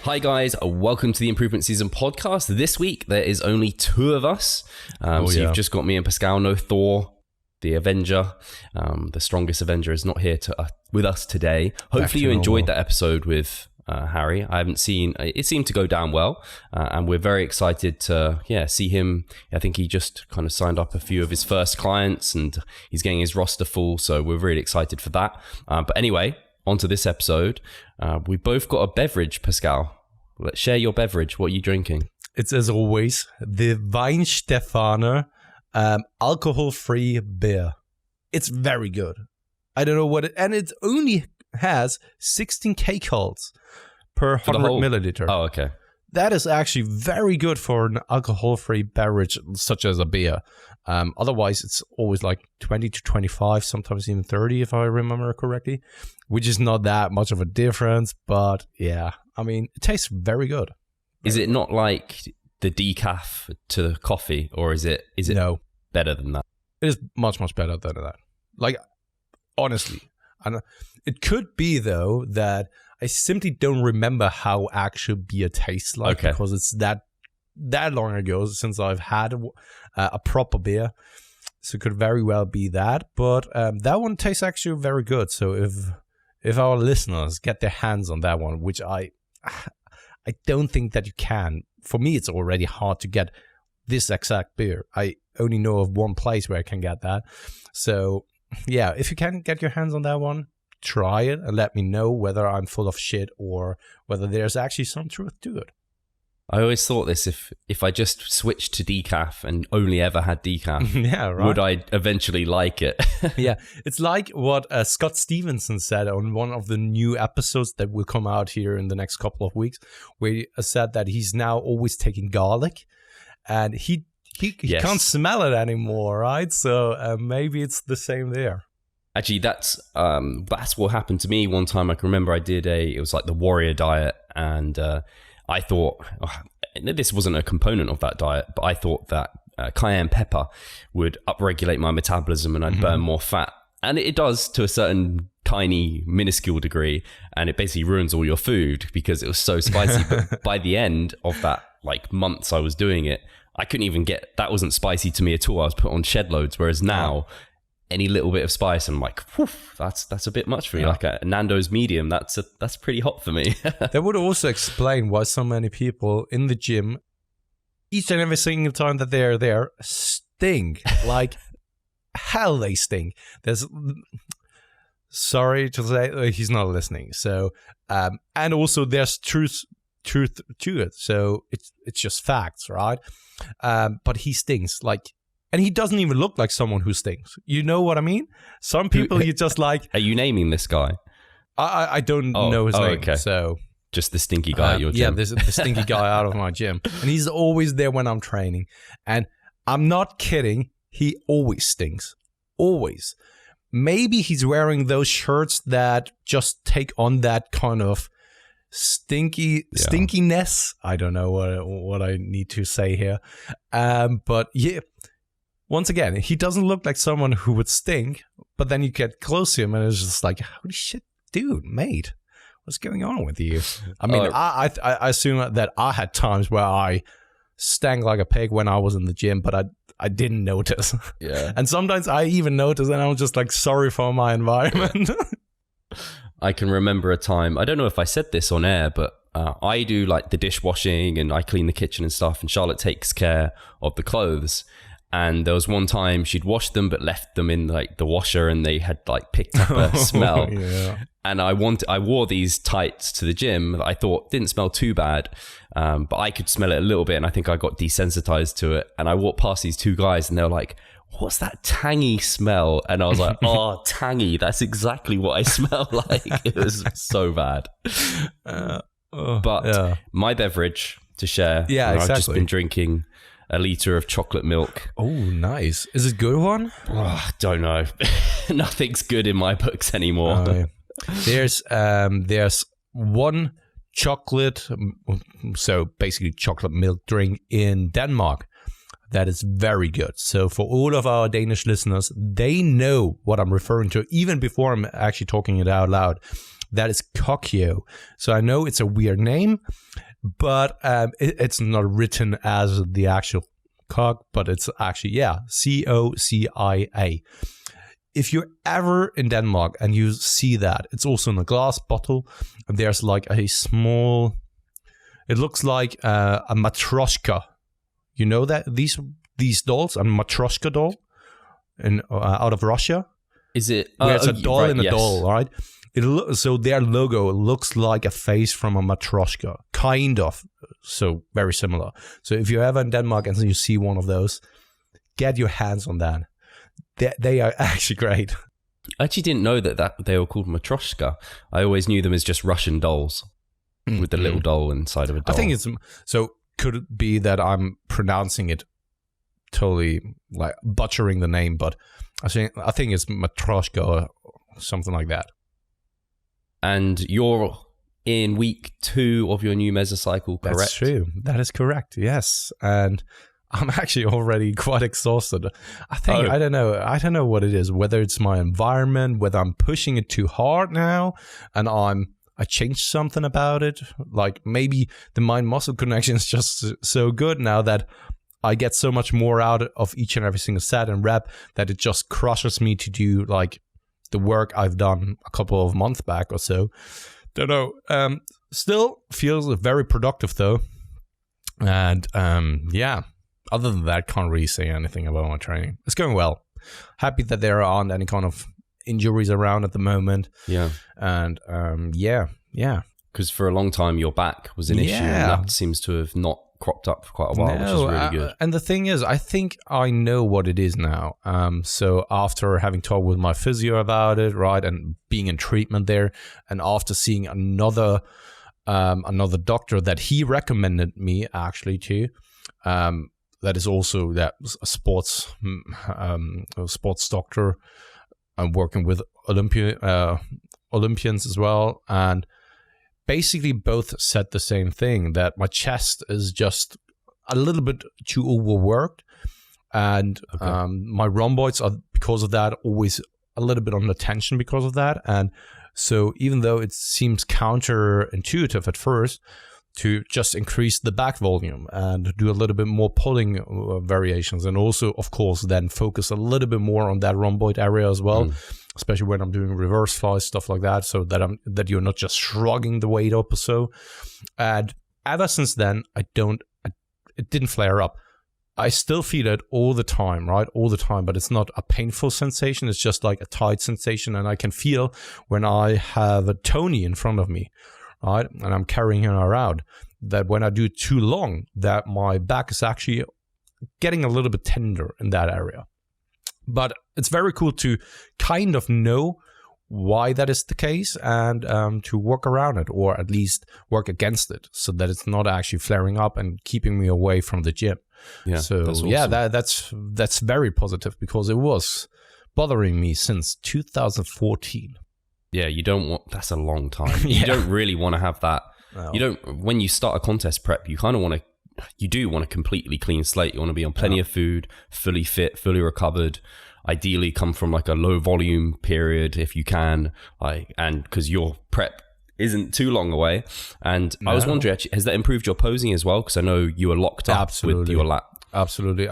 Hi guys, welcome to the Improvement Season podcast. This week there is only two of us, you've just got me and Pascal. No Thor, the Avenger, the strongest Avenger, is not here with us today. Hopefully you enjoyed that episode with Harry. I haven't seen it seemed to go down well, and we're very excited to see him. I think he just kind of signed up a few of his first clients and he's getting his roster full, so we're really excited for that. But anyway, on to this episode. We both got a beverage, Pascal. Let's share your beverage. What are you drinking? It's, as always, the Weihenstephaner alcohol-free beer. It's very good. I don't know what and it only has 16 kcals per 100 milliliter. Oh, okay. That is actually very good for an alcohol-free beverage such as a beer. Otherwise, it's always like 20 to 25, sometimes even 30, if I remember correctly, which is not that much of a difference. But yeah, I mean, it tastes very good. Is it not like the decaf to the coffee, or is it no better than that? It is much, much better than that. Like, honestly. And it could be, though, that I simply don't remember how actual beer tastes like, because it's that long ago since I've had a proper beer. So it could very well be that. But that one tastes actually very good. So if our listeners get their hands on that one, which I don't think that you can. For me, it's already hard to get this exact beer. I only know of one place where I can get that. So yeah, if you can get your hands on that one, try it and let me know whether I'm full of shit or whether there's actually some truth to it. I always thought this, if I just switched to decaf and only ever had decaf, yeah, right. Would I eventually like it? Yeah, it's like what Scott Stevenson said on one of the new episodes that will come out here in the next couple of weeks, where he said that he's now always taking garlic and he can't smell it anymore, right? So maybe it's the same there. Actually, that's what happened to me one time. I can remember I did it was like the warrior diet, and I thought this wasn't a component of that diet, but I thought that cayenne pepper would upregulate my metabolism and I'd burn more fat. And it does to a certain tiny, minuscule degree, and it basically ruins all your food because it was so spicy. But by the end of that, like, months I was doing it, I couldn't even that wasn't spicy to me at all. I was put on shed loads, whereas now any little bit of spice, I'm like, whew, that's a bit much for me. Like a Nando's medium, that's pretty hot for me. That would also explain why so many people in the gym, each and every single time that they're there, stink. Like hell, they stink. Sorry to say, he's not listening. So, and also there's truth to it. So it's just facts, right? But he stinks, like. And he doesn't even look like someone who stinks. You know what I mean? Some people you just like... Are you naming this guy? I don't know his name. Okay. So just the stinky guy at your gym. Yeah, the stinky guy out of my gym. And he's always there when I'm training. And I'm not kidding. He always stinks. Always. Maybe he's wearing those shirts that just take on that kind of stinkiness. I don't know what I need to say here. But yeah... Once again, he doesn't look like someone who would stink, but then you get close to him and it's just like, holy shit, dude, mate, what's going on with you? I mean, I assume that I had times where I stank like a pig when I was in the gym, but I didn't notice. Yeah. And sometimes I even notice and I'm just like, sorry for my environment. I can remember a time, I don't know if I said this on air, but I do like the dishwashing and I clean the kitchen and stuff, and Charlotte takes care of the clothes. And there was one time she'd washed them but left them in like the washer and they had like picked up a smell. Yeah. And I wore these tights to the gym that I thought didn't smell too bad, but I could smell it a little bit and I think I got desensitized to it. And I walked past these two guys and they were like, what's that tangy smell? And I was like, oh, tangy. That's exactly what I smell like. It was so bad. My beverage to share, exactly. I've just been drinking a liter of chocolate milk. Oh, nice. Is it good one? Oh, don't know. Nothing's good in my books anymore. There's one chocolate, so basically chocolate milk drink in Denmark that is very good. So for all of our Danish listeners, they know what I'm referring to even before I'm actually talking it out loud. that is Kokyo. So I know it's a weird name, but it's not written as the actual cock, but it's actually, Cocia. If you're ever in Denmark and you see that, it's also in a glass bottle. And there's like a small, it looks like a matryoshka. You know that these dolls, a matryoshka doll out of Russia? Is it? Where it's a doll right, in a doll, right? So their logo looks like a face from a matryoshka, kind of. So very similar. So if you're ever in Denmark and you see one of those, get your hands on that. They are actually great. I actually didn't know that they were called matryoshka. I always knew them as just Russian dolls with the little doll inside of a doll. I think it's so. Could it be that I'm pronouncing it totally like butchering the name? But I think it's matryoshka or something like that. And you're in week 2 of your new mesocycle, correct? That's true. That is correct. Yes, and I'm actually already quite exhausted. I think I don't know what it is. Whether it's my environment, whether I'm pushing it too hard now, and I changed something about it. Like maybe the mind-muscle connection is just so good now that I get so much more out of each and every single set and rep that it just crushes me to do like the work I've done a couple of months back or so. Don't know. Still feels very productive though. And other than that, can't really say anything about my training. It's going well. Happy that there aren't any kind of injuries around at the moment. Yeah. And because for a long time your back was an issue, and that seems to have not cropped up for quite a while, which is really good. And the thing is, I think I know what it is now. So after having talked with my physio about it, right, and being in treatment there, and after seeing another doctor that he recommended me actually to, that is also a sports doctor. I'm working with Olympians as well, and basically both said the same thing, that my chest is just a little bit too overworked, and my rhomboids are, because of that, always a little bit under tension because of that. And so even though it seems counterintuitive at first to just increase the back volume and do a little bit more pulling variations, and also, of course, then focus a little bit more on that rhomboid area as well, especially when I'm doing reverse flies, stuff like that, so that you're not just shrugging the weight up or so. And ever since then, it didn't flare up. I still feel it all the time, right? All the time, but it's not a painful sensation. It's just like a tight sensation, and I can feel when I have a Tony in front of me, right, and I'm carrying her around, that when I do it too long, that my back is actually getting a little bit tender in that area. But it's very cool to kind of know why that is the case, and to work around it, or at least work against it, so that it's not actually flaring up and keeping me away from the gym. Yeah, so that's awesome. That's very positive, because it was bothering me since 2014. Yeah, that's a long time. You don't really want to have that. No. You don't, when you start a contest prep, you kind of want to, you do want a completely clean slate. You want to be on plenty of food, fully fit, fully recovered. Ideally come from like a low volume period if you can, and because your prep isn't too long away. And I was wondering, actually, has that improved your posing as well? Because I know you were locked up with your lat. Absolutely.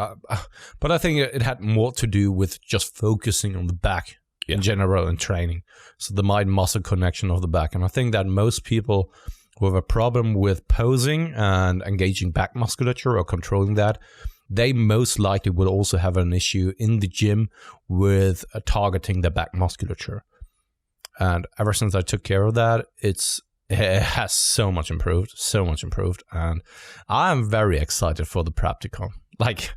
But I think it had more to do with just focusing on the back in general in training. So the mind-muscle connection of the back. And I think that most people who have a problem with posing and engaging back musculature or controlling that, they most likely will also have an issue in the gym with targeting the back musculature. And ever since I took care of that, it has so much improved. And I'm very excited for the prep to come. Like,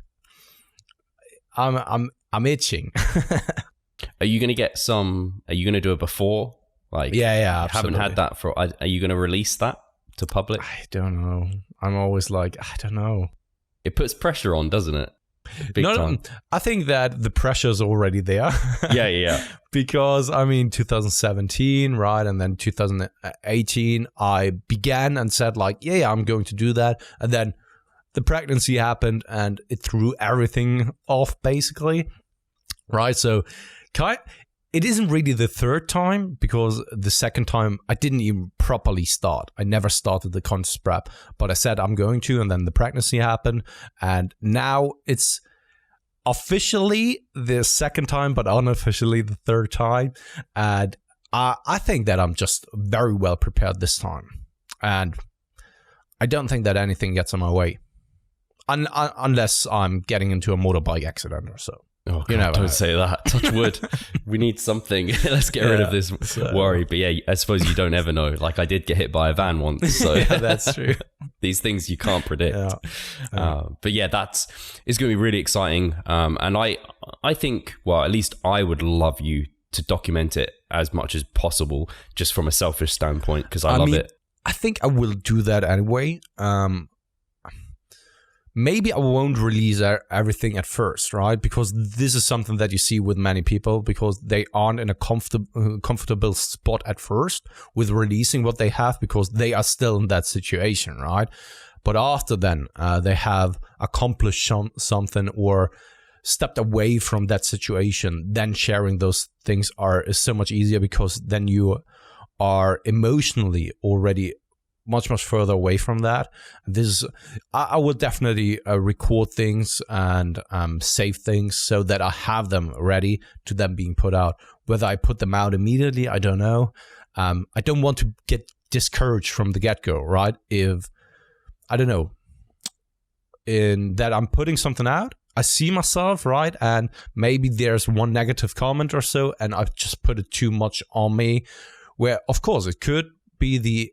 I'm itching. Are you going to get some? Are you going to do it before? Like, yeah, absolutely. Haven't had that for. Are you going to release that to public? I don't know. I'm always like, I don't know. It puts pressure on, doesn't it? Big time. I think that the pressure's already there. Yeah. Because, 2017, right? And then 2018, I began and said like, yeah, I'm going to do that. And then the pregnancy happened and it threw everything off basically. Right? So it isn't really the third time, because the second time I didn't even properly start. I never started the contest prep, but I said I'm going to, and then the pregnancy happened, and now it's officially the second time, but unofficially the third time. And I think that I'm just very well prepared this time. And I don't think that anything gets in my way. Unless I'm getting into a motorbike accident or so. Oh, God, don't say that. Touch wood. We need something. Let's get rid of this worry. But yeah, I suppose you don't ever know. Like, I did get hit by a van once. So yeah, that's true. These things you can't predict. But yeah, it's going to be really exciting. And I think, well, at least I would love you to document it as much as possible, just from a selfish standpoint, because I love it. I think I will do that anyway. Maybe I won't release everything at first, right? Because this is something that you see with many people, because they aren't in a comfortable spot at first with releasing what they have, because they are still in that situation, right? But after then, they have accomplished something or stepped away from that situation. Then sharing those things is so much easier, because then you are emotionally already much further away from that. I will definitely record things and save things so that I have them ready to them being put out. Whether I put them out immediately, I don't know. I don't want to get discouraged from the get-go, right? If, I don't know, in that I'm putting something out, I see myself, right? And maybe there's one negative comment or so, and I've just put it too much on me, where, of course, it could be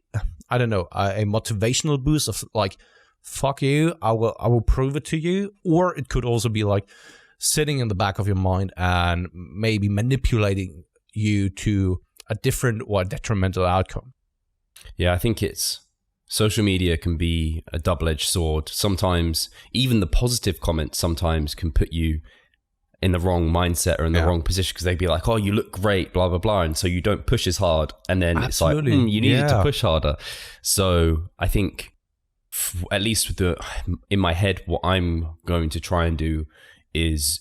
a motivational boost of like, fuck you, I will prove it to you. Or it could also be like sitting in the back of your mind and maybe manipulating you to a different or detrimental outcome. Yeah, I think social media can be a double-edged sword. Sometimes even the positive comments sometimes can put you in the wrong mindset or in the wrong position, because they'd be like, oh, you look great, blah, blah, blah. And so you don't push as hard. And then it's like, you needed to push harder. So I think, at least in my head, what I'm going to try and do is,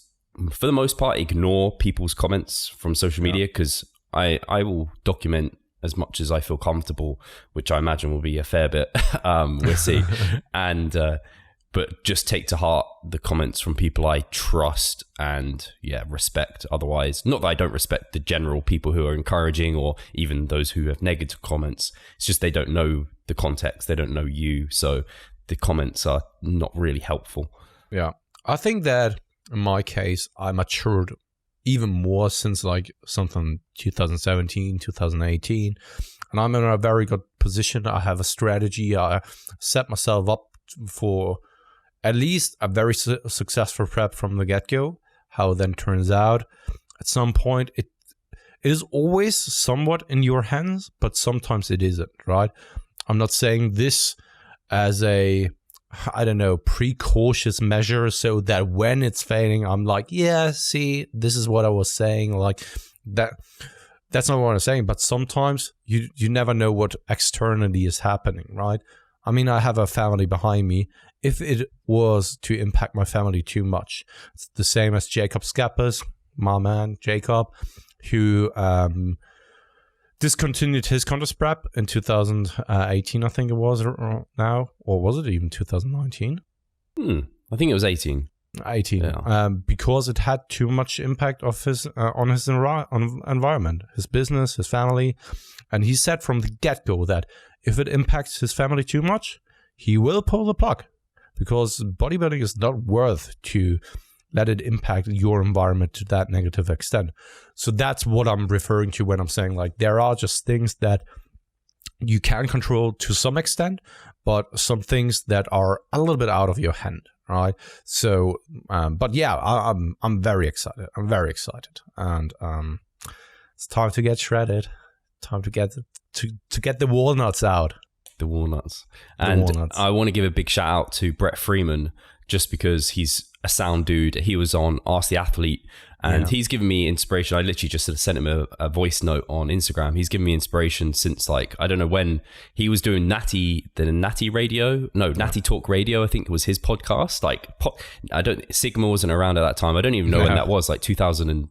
for the most part, ignore people's comments from social media, because I will document as much as I feel comfortable, which I imagine will be a fair bit. We'll see. And, but just take to heart the comments from people I trust and respect. Otherwise, not that I don't respect the general people who are encouraging, or even those who have negative comments. It's just they don't know the context. They don't know you. So the comments are not really helpful. Yeah. I think that in my case, I matured even more since like something 2017, 2018. And I'm in a very good position. I have a strategy. I set myself up for at least a very successful prep from the get-go. How it then turns out, at some point, it is always somewhat in your hands, but sometimes it isn't, right? I'm not saying this as a, precautious measure, so that when it's failing, I'm like, yeah, see, this is what I was saying, like that. That's not what I'm saying, but sometimes you never know what externally is happening, right? I mean, I have a family behind me. If it was to impact my family too much, it's the same as Jacob Scappers, my man, Jacob, who discontinued his contest prep in 2018, I think it was now. Or was it even 2019? I think it was 18. 18. Yeah. Because it had too much impact of his on his environment, his business, his family. And he said from the get-go that if it impacts his family too much, he will pull the plug, because bodybuilding is not worth to let it impact your environment to that negative extent. So that's what I'm referring to when I'm saying, like, there are just things that you can control to some extent, but some things that are a little bit out of your hand, right? So, but yeah, I'm very excited. I'm very excited, and it's time to get shredded. Time to get the walnuts out. The walnuts. And I want to give a big shout out to Brett Freeman, just because he's a sound dude. He was on Ask the Athlete, and he's given me inspiration. I literally just sent him a voice note on Instagram. He's given me inspiration since, like, I don't know when he was doing Natty Talk Radio. I think it was his podcast. Like, Sigma wasn't around at that time. I don't even know when that was, like 2010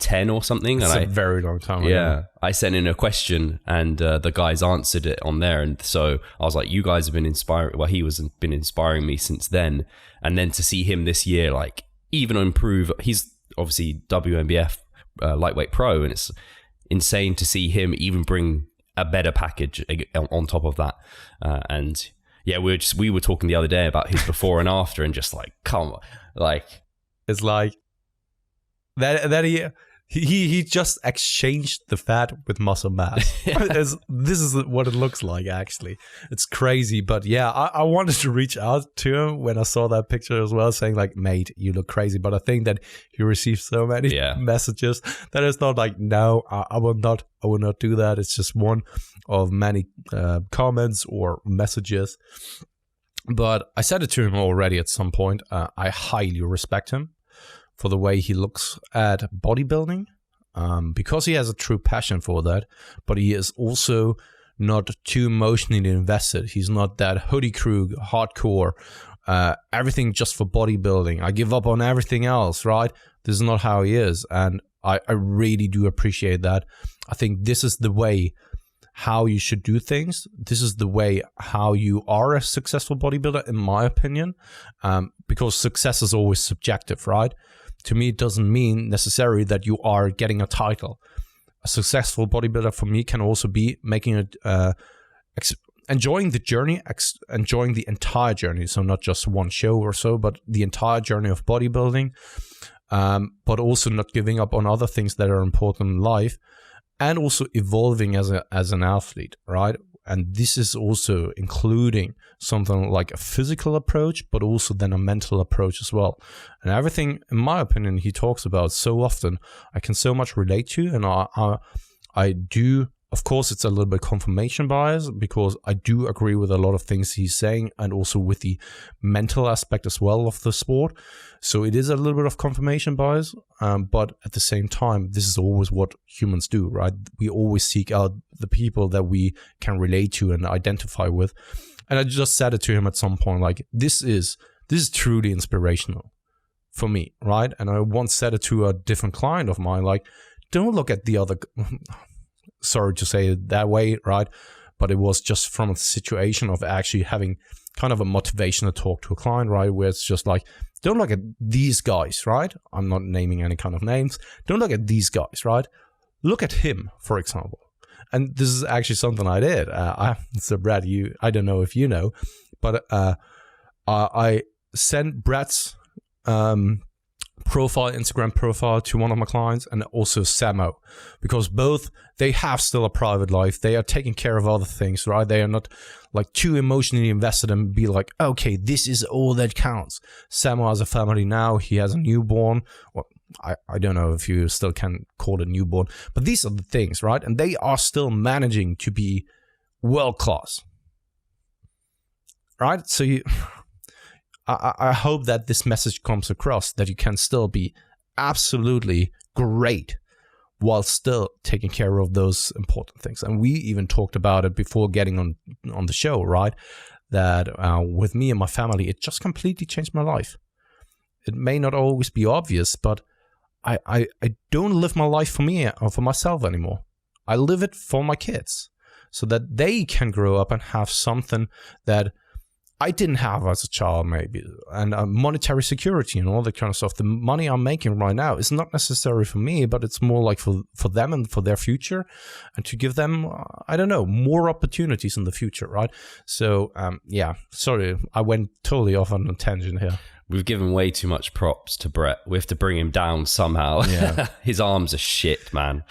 10 or something. It's and a very long time ago. Yeah, I sent in a question and the guys answered it on there, and so I was like, you guys have been inspiring. Well, he was been inspiring me since then, and then to see him this year, like even improve. He's obviously WNBF lightweight pro, and it's insane to see him even bring a better package on top of that. And yeah, we were talking the other day about his before and after, and just like, come on, like it's like that he just exchanged the fat with muscle mass. This is what it looks like, actually. It's crazy. But yeah, I wanted to reach out to him when I saw that picture as well, saying like, mate, you look crazy. But I think that he received so many messages that it's not like, no, I will not do that. It's just one of many comments or messages. But I said it to him already at some point. I highly respect him for the way he looks at bodybuilding, because he has a true passion for that, but he is also not too emotionally invested. He's not that hoodie crew, hardcore, everything just for bodybuilding. I give up on everything else, right? This is not how he is, and I really do appreciate that. I think this is the way how you should do things. This is the way how you are a successful bodybuilder, in my opinion, because success is always subjective, right? To me, it doesn't mean necessarily that you are getting a title. A successful bodybuilder for me can also be making enjoying the journey, enjoying the entire journey. So not just one show or so, but the entire journey of bodybuilding, but also not giving up on other things that are important in life, and also evolving as an athlete, right? And this is also including something like a physical approach, but also then a mental approach as well. And everything, in my opinion, he talks about so often, I can so much relate to. And I do, of course, it's a little bit confirmation bias, because I do agree with a lot of things he's saying, and also with the mental aspect as well of the sport. So it is a little bit of confirmation bias, but at the same time, this is always what humans do, right? We always seek out the people that we can relate to and identify with. And I just said it to him at some point, like, this is truly inspirational for me, right? And I once said it to a different client of mine, like, don't look at the other, sorry to say it that way, right? But it was just from a situation of actually having kind of a motivational talk to a client, right? Where it's just like, don't look at these guys, right? I'm not naming any kind of names. Don't look at these guys, right? Look at him, for example. And this is actually something I did. So Brad, I don't know if you know, but I sent Brad's Instagram profile to one of my clients, and also Samo, because both, they have still a private life. They are taking care of other things, right? They are not like too emotionally invested and be like, okay, this is all that counts. Samo has a family now. He has a newborn. Well, I don't know if you still can call it newborn, but these are the things, right? And they are still managing to be world class, right? So I hope that this message comes across, that you can still be absolutely great while still taking care of those important things. And we even talked about it before getting on the show, right? That with me and my family, it just completely changed my life. It may not always be obvious, but I don't live my life for me or for myself anymore. I live it for my kids, so that they can grow up and have something that I didn't have as a child, maybe, and monetary security and all that kind of stuff. The money I'm making right now is not necessary for me, but it's more like for them and for their future, and to give them, I don't know, more opportunities in the future, right? So, yeah, sorry, I went totally off on a tangent here. We've given way too much props to Brett. We have to bring him down somehow. Yeah. His arms are shit, man.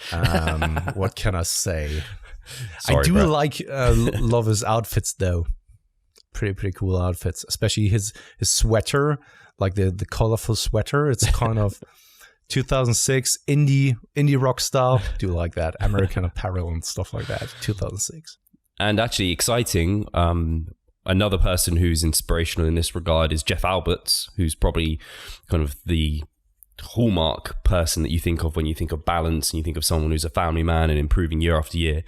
What can I say? Sorry, I do Brett. love his outfits, though. Pretty cool outfits, especially his sweater, like the colorful sweater. It's kind of 2006 indie rock style. Do like that, American Apparel and stuff like that. 2006. And actually exciting. Another person who's inspirational in this regard is Jeff Alberts, who's probably kind of the hallmark person that you think of when you think of balance and you think of someone who's a family man and improving year after year.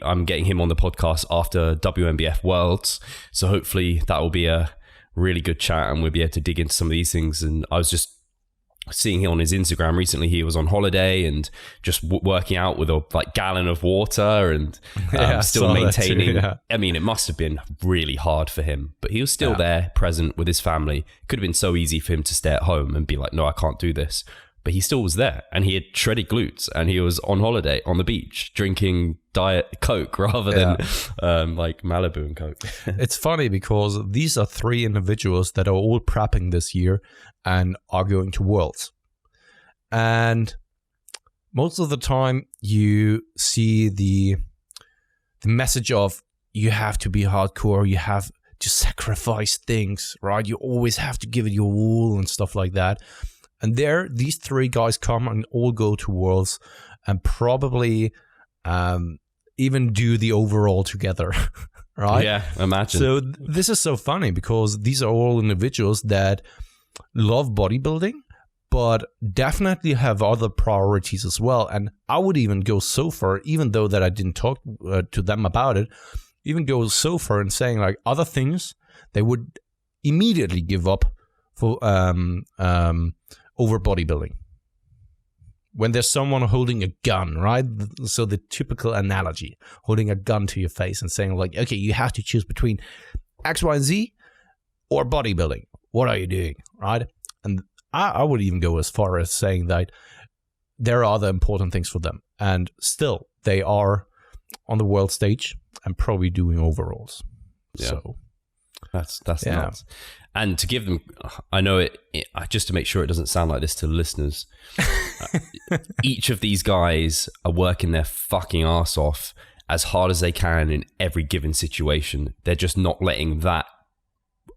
I'm getting him on the podcast after WNBF Worlds, so hopefully that will be a really good chat and we'll be able to dig into some of these things. And I was just seeing on his Instagram recently, he was on holiday and just working out with a gallon of water and still maintaining. Too, yeah. I mean, it must have been really hard for him, but he was still there, present with his family. It could have been so easy for him to stay at home and be like, no, I can't do this. But he still was there, and he had shredded glutes, and he was on holiday on the beach drinking Diet Coke rather than Malibu and Coke. It's funny because these are 3 individuals that are all prepping this year and are going to Worlds. And most of the time you see the message of you have to be hardcore, you have to sacrifice things, right? You always have to give it your all and stuff like that. And these 3 guys come and all go to Worlds and probably even do the overall together, right? Yeah, imagine. So this is so funny because these are all individuals that love bodybuilding, but definitely have other priorities as well. And I would even go so far, even though that I didn't talk to them about it, even go so far in saying like other things they would immediately give up for over bodybuilding. When there's someone holding a gun, right? So the typical analogy, holding a gun to your face and saying like, okay, you have to choose between X, Y, and Z or bodybuilding. What are you doing, right? And I would even go as far as saying that there are other important things for them. And still, they are on the world stage and probably doing overalls. Yeah. So that's nuts. And to give them, I know it just to make sure it doesn't sound like this to listeners, each of these guys are working their fucking ass off as hard as they can in every given situation. They're just not letting that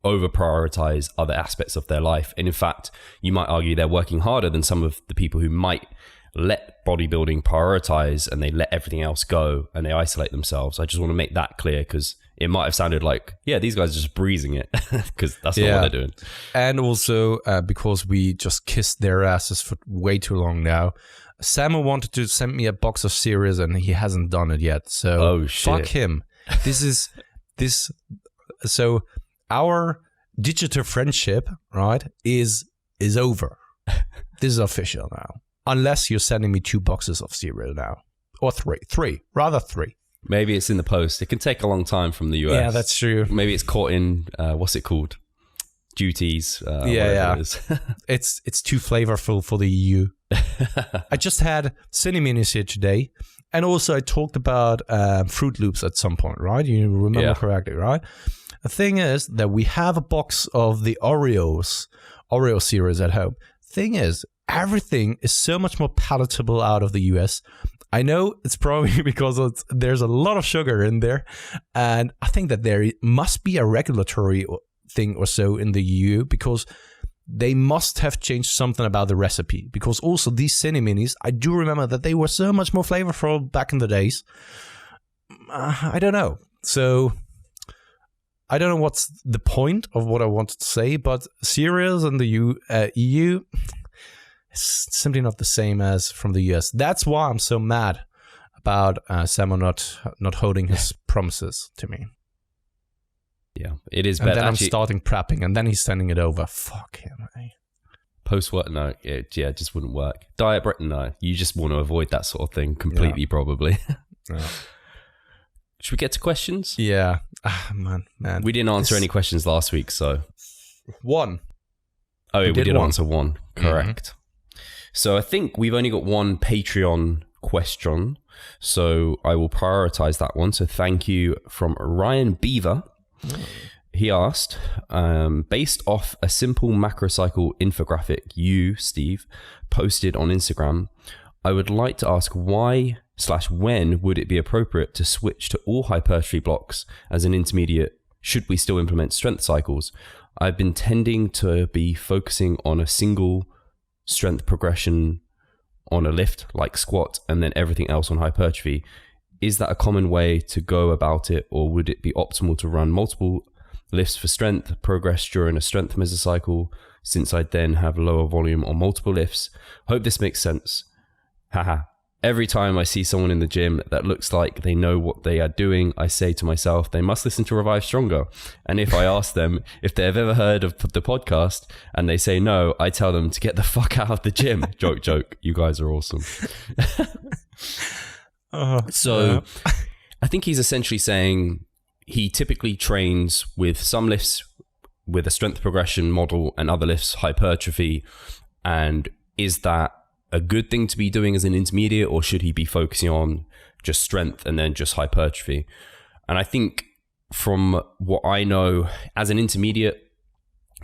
over prioritize other aspects of their life. And in fact, you might argue they're working harder than some of the people who might let bodybuilding prioritize and they let everything else go and they isolate themselves. I just want to make that clear because it might have sounded like, yeah, these guys are just breezing it because that's not what they're doing. And also because we just kissed their asses for way too long now. Sam wanted to send me a box of cereals and he hasn't done it yet. So fuck him. So our digital friendship, right, is over. This is official now. Unless you're sending me 2 boxes of cereal now. Or 3. Rather 3. Maybe it's in the post. It can take a long time from the US. Yeah, that's true. Maybe it's caught in, what's it called? Duties. It is. It's too flavorful for the EU. I just had Cineminis here today. And also I talked about Fruit Loops at some point, right? You remember correctly, right? The thing is that we have a box of the Oreo series at home. Thing is, everything is so much more palatable out of the US. I know it's probably because there's a lot of sugar in there. And I think that there must be a regulatory thing or so in the EU because they must have changed something about the recipe. Because also these Cineminis, I do remember that they were so much more flavorful back in the days. I don't know. So I don't know what's the point of what I wanted to say, but cereals in the EU... it's simply not the same as from the US. That's why I'm so mad about Sam not holding his promises to me. Yeah, it is and better. Then I'm starting prepping, and then he's sending it over. Fuck him, eh? Post-work, no. It just wouldn't work. Diet Britain, no. You just want to avoid that sort of thing completely, probably. Yeah. Should we get to questions? Yeah. Man. We didn't answer any questions last week, so... 1. Oh, we did answer 1. Correct. Mm-hmm. So I think we've only got 1 Patreon question, so I will prioritize that one. So thank you from Ryan Beaver. He asked, based off a simple macrocycle infographic you, Steve, posted on Instagram, I would like to ask why/when would it be appropriate to switch to all hypertrophy blocks as an intermediate? Should we still implement strength cycles? I've been tending to be focusing on a single strength progression on a lift like squat and then everything else on hypertrophy. Is that a common way to go about it, or would it be optimal to run multiple lifts for strength progress during a strength mesocycle, since I'd then have lower volume on multiple lifts? Hope this makes sense. Haha. Every time I see someone in the gym that looks like they know what they are doing, I say to myself, they must listen to Revive Stronger. And if I ask them if they've ever heard of the podcast and they say no, I tell them to get the fuck out of the gym. Joke, joke. You guys are awesome. So I think he's essentially saying he typically trains with some lifts with a strength progression model and other lifts hypertrophy. And is that a good thing to be doing as an intermediate, or should he be focusing on just strength and then just hypertrophy? And I think from what I know, as an intermediate,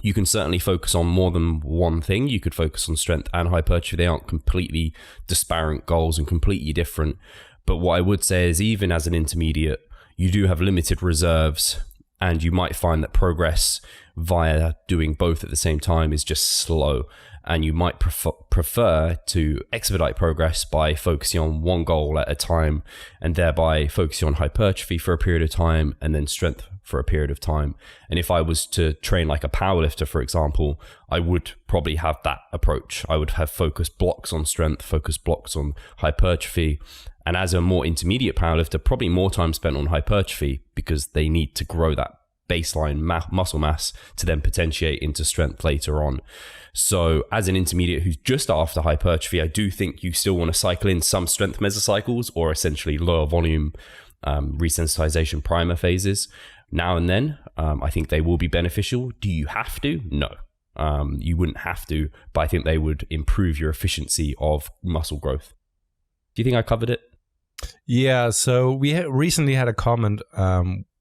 you can certainly focus on more than one thing. You could focus on strength and hypertrophy. They aren't completely disparate goals and completely different. But what I would say is, even as an intermediate, you do have limited reserves, and you might find that progress via doing both at the same time is just slow. And you might prefer to expedite progress by focusing on one goal at a time, and thereby focusing on hypertrophy for a period of time and then strength for a period of time. And if I was to train like a powerlifter, for example, I would probably have that approach. I would have focused blocks on strength, focused blocks on hypertrophy. And as a more intermediate powerlifter, probably more time spent on hypertrophy, because they need to grow that baseline muscle mass to then potentiate into strength later on. So as an intermediate who's just after hypertrophy, I do think you still want to cycle in some strength mesocycles, or essentially lower volume resensitization primer phases now and then. I think they will be beneficial. Do you have to? No. You wouldn't have to, but I think they would improve your efficiency of muscle growth. Do you think I covered it? Yeah, so we recently had a comment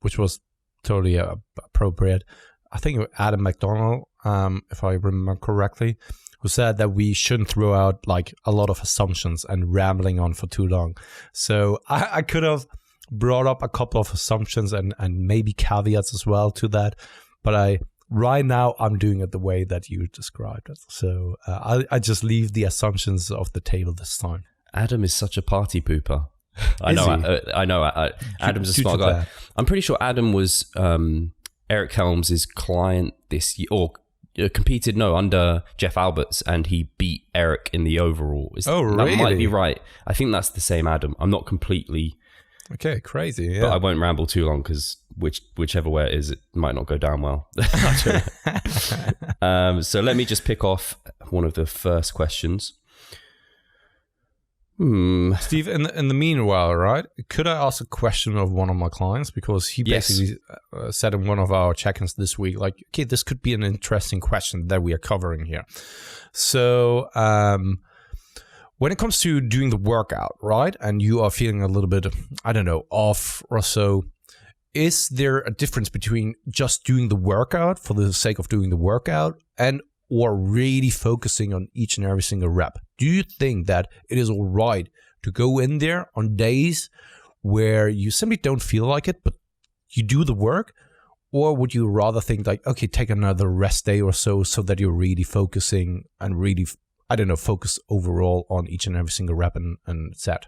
which was totally appropriate. I think Adam McDonald, if I remember correctly, who said that we shouldn't throw out like a lot of assumptions and rambling on for too long. So I could have brought up a couple of assumptions and maybe caveats as well to that, but right now I'm doing it the way that you described it. So I just leave the assumptions off the table this time. Adam is such a party pooper. I know. Adam's a smart guy. I'm pretty sure Adam was Eric Helms' client this year, or competed under Jeff Alberts, and he beat Eric in the overall. Really? That might be right. I think that's the same Adam. I'm not completely... Okay, crazy. Yeah. But I won't ramble too long, because whichever way it is, it might not go down well. So let me just pick off one of the first questions. Steve, in the meanwhile, right, could I ask a question of one of my clients? Because he basically said in one of our check-ins this week, like, okay, this could be an interesting question that we are covering here. So when it comes to doing the workout, right, and you are feeling a little bit, I don't know, off or so, is there a difference between just doing the workout for the sake of doing the workout or really focusing on each and every single rep? Do you think that it is all right to go in there on days where you simply don't feel like it, but you do the work? Or would you rather think like, okay, take another rest day or so that you're really focusing and really, I don't know, focus overall on each and every single rep and set?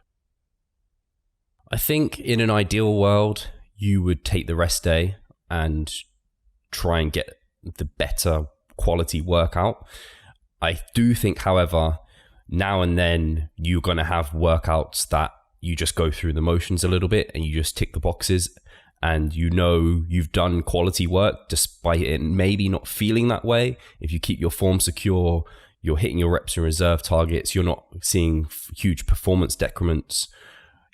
I think in an ideal world, you would take the rest day and try and get the better quality workout. I do think, however, now and then you're going to have workouts that you just go through the motions a little bit and you just tick the boxes, and you know you've done quality work despite it maybe not feeling that way. If you keep your form secure, you're hitting your reps and reserve targets, you're not seeing huge performance decrements.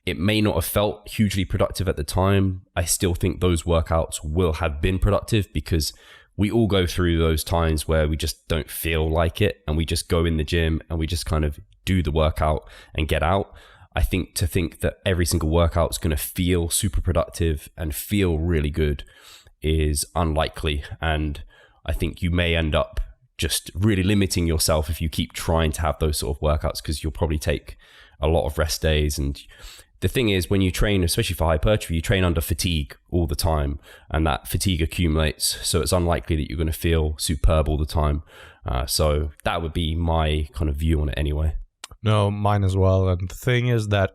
It may not have felt hugely productive at the time. I still think those workouts will have been productive, because we all go through those times where we just don't feel like it, and we just go in the gym and we just kind of do the workout and get out. I think to think that every single workout is going to feel super productive and feel really good is unlikely. And I think you may end up just really limiting yourself if you keep trying to have those sort of workouts, because you'll probably take a lot of rest days. And the thing is, when you train, especially for hypertrophy, you train under fatigue all the time, and that fatigue accumulates. So it's unlikely that you're going to feel superb all the time. So that would be my kind of view on it anyway. No, mine as well. And the thing is that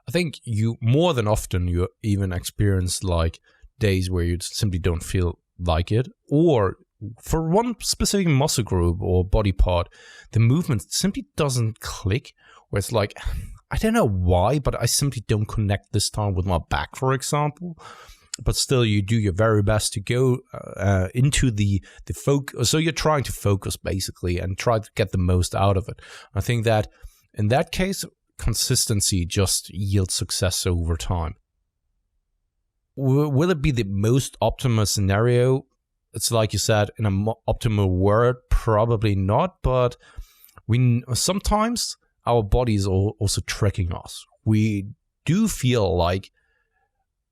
I think you more than often you even experience like days where you simply don't feel like it, or for one specific muscle group or body part, the movement simply doesn't click, where it's like, I don't know why, but I simply don't connect this time with my back, for example. But still, you do your very best to go into the focus. So you're trying to focus, basically, and try to get the most out of it. I think that in that case, consistency just yields success over time. Will it be the most optimal scenario? It's like you said, in an optimal world, probably not. But sometimes our body is also tricking us. We do feel like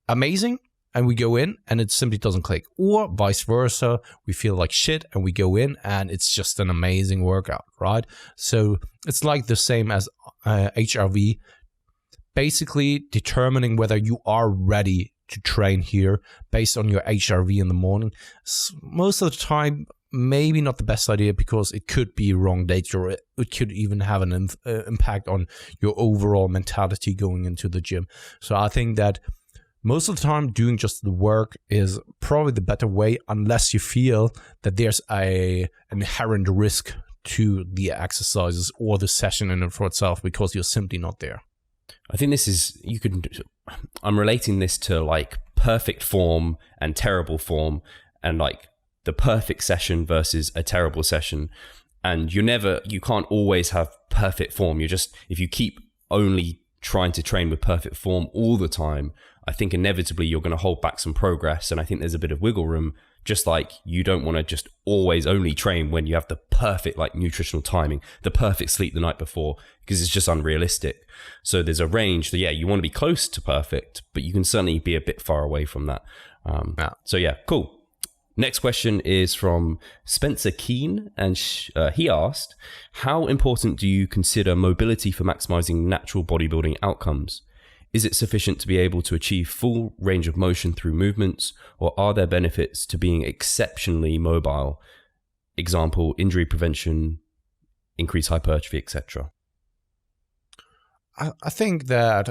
amazing, and we go in and it simply doesn't click. Or vice versa, we feel like shit and we go in and it's just an amazing workout, right? So it's like the same as HRV, basically determining whether you are ready to train here based on your HRV in the morning. Most of the time, maybe not the best idea, because it could be wrong date, or it could even have an impact on your overall mentality going into the gym. So I think that most of the time, doing just the work is probably the better way, unless you feel that there's an inherent risk to the exercises or the session in and for itself, because you're simply not there. I think I'm relating this to like perfect form and terrible form, and like the perfect session versus a terrible session. And you can't always have perfect form. If you keep only trying to train with perfect form all the time, I think inevitably you're going to hold back some progress. And I think there's a bit of wiggle room, just like you don't want to just always only train when you have the perfect like nutritional timing, the perfect sleep the night before, because it's just unrealistic. So there's a range that, you want to be close to perfect, but you can certainly be a bit far away from that. So yeah, cool. Next question is from Spencer Keane, and he asked, how important do you consider mobility for maximizing natural bodybuilding outcomes? Is it sufficient to be able to achieve full range of motion through movements, or are there benefits to being exceptionally mobile? Example, injury prevention, increased hypertrophy, etc. I think that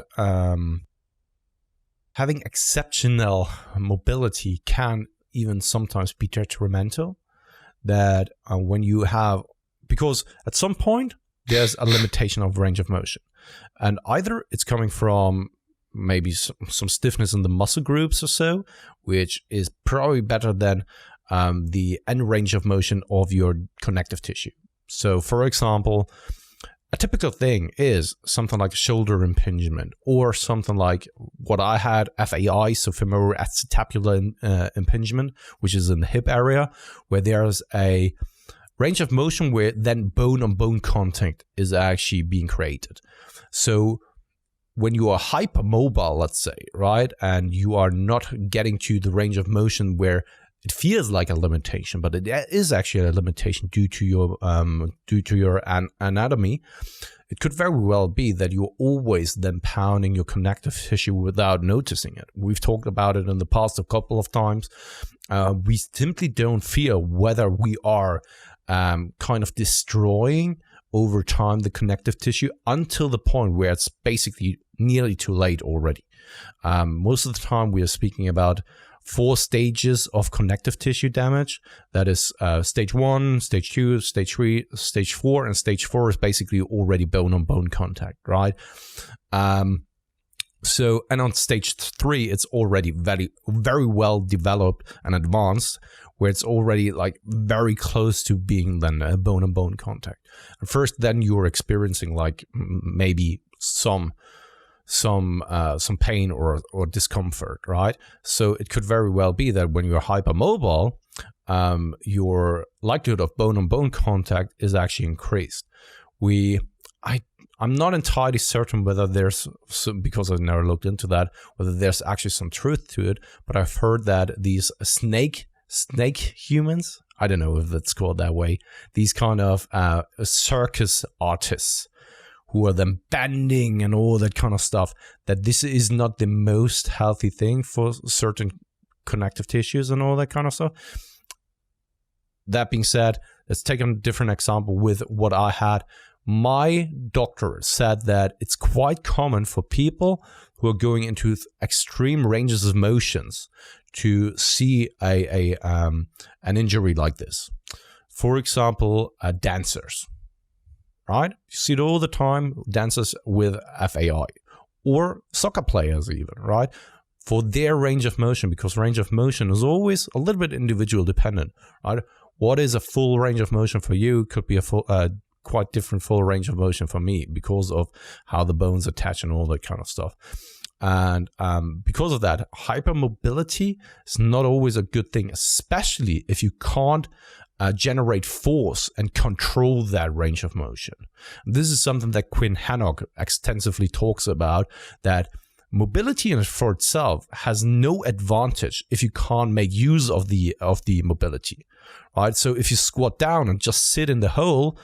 having exceptional mobility can even sometimes be detrimental. That when you have, because at some point there's a limitation of range of motion, and either it's coming from maybe some stiffness in the muscle groups or so, which is probably better than the end range of motion of your connective tissue. So for example, a typical thing is something like a shoulder impingement, or something like what I had, FAI, so femoral acetabular impingement, which is in the hip area, where there's a range of motion where then bone-on-bone contact is actually being created. So when you are hypermobile, let's say, right, and you are not getting to the range of motion where it feels like a limitation, but it is actually a limitation due to your anatomy, it could very well be that you're always then pounding your connective tissue without noticing it. We've talked about it in the past a couple of times. We simply don't feel whether we are kind of destroying over time the connective tissue until the point where it's basically nearly too late already. Most of the time we are speaking about 4 stages of connective tissue damage. That is stage 1, stage 2, stage 3, stage 4, and stage 4 is basically already bone-on-bone contact, right? So, and on stage 3, it's already very, very well developed and advanced, where it's already like very close to being then a bone-on-bone contact. And first, then you're experiencing like maybe some pain or discomfort, right? So it could very well be that when you're hypermobile, your likelihood of bone-on-bone contact is actually increased. I'm not entirely certain whether there's some, because I've never looked into that, whether there's actually some truth to it, but I've heard that these snake humans, I don't know if it's called that way, these kind of circus artists who are then bending and all that kind of stuff, that this is not the most healthy thing for certain connective tissues and all that kind of stuff. That being said, let's take a different example with what I had. My doctor said that it's quite common for people who are going into extreme ranges of motions to see an injury like this. For example, dancers. right? You see it all the time, dancers with FAI, or soccer players even, right? For their range of motion, because range of motion is always a little bit individual dependent, right? What is a full range of motion for you could be a full, quite different full range of motion for me because of how the bones attach and all that kind of stuff. And because of that, hypermobility is not always a good thing, especially if you can't generate force and control that range of motion. This is something that Quinn Hannock extensively talks about, that mobility in for itself has no advantage if you can't make use of the mobility, right? So if you squat down and just sit in the hole,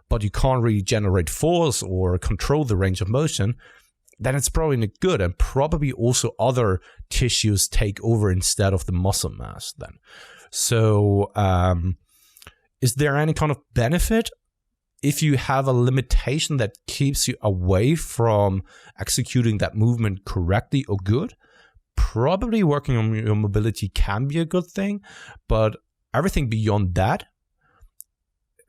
but you can't really generate force or control the range of motion, then it's probably not good, and probably also other tissues take over instead of the muscle mass then. So is there any kind of benefit if you have a limitation that keeps you away from executing that movement correctly or good? Probably working on your mobility can be a good thing, but everything beyond that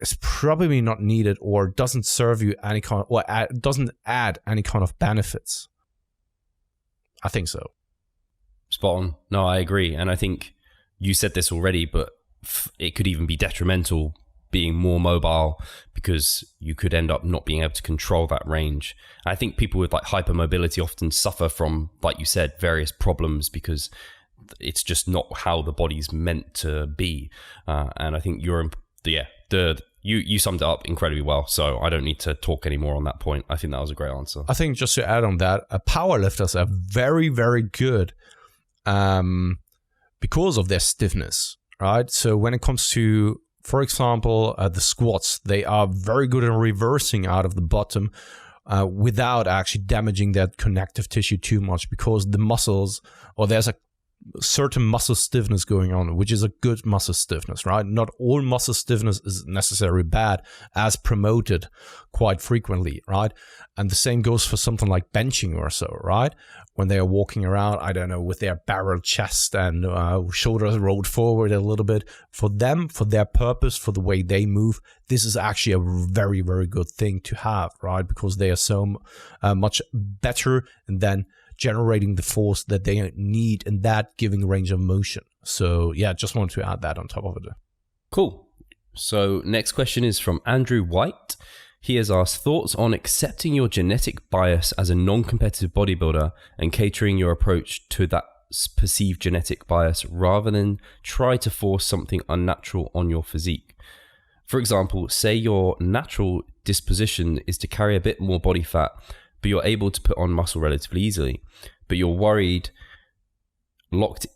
is probably not needed, or doesn't serve you any kind of, or doesn't add any kind of benefits. I think so. Spot on. No, I agree. And I think you said this already, but it could even be detrimental being more mobile, because you could end up not being able to control that range. I think people with like hypermobility often suffer from, like you said, various problems because it's just not how the body's meant to be. And I think you summed it up incredibly well, so I don't need to talk anymore on that point. I think that was a great answer. I think just to add on that, powerlifters are very, very good because of their stiffness, right? So when it comes to, for example, the squats, they are very good in reversing out of the bottom without actually damaging that connective tissue too much, because the muscles, or there's a certain muscle stiffness going on, which is a good muscle stiffness, right? Not all muscle stiffness is necessarily bad, as promoted quite frequently, right? And the same goes for something like benching or so, right? When they are walking around, I don't know, with their barrel chest and shoulders rolled forward a little bit. For them, for their purpose, for the way they move, this is actually a very, very good thing to have, right? Because they are so much better than generating the force that they need in that giving range of motion. So yeah, just wanted to add that on top of it. Cool. So next question is from Andrew White. He has asked, thoughts on accepting your genetic bias as a non-competitive bodybuilder and catering your approach to that perceived genetic bias rather than try to force something unnatural on your physique. For example, say your natural disposition is to carry a bit more body fat, but you're able to put on muscle relatively easily, but you're locked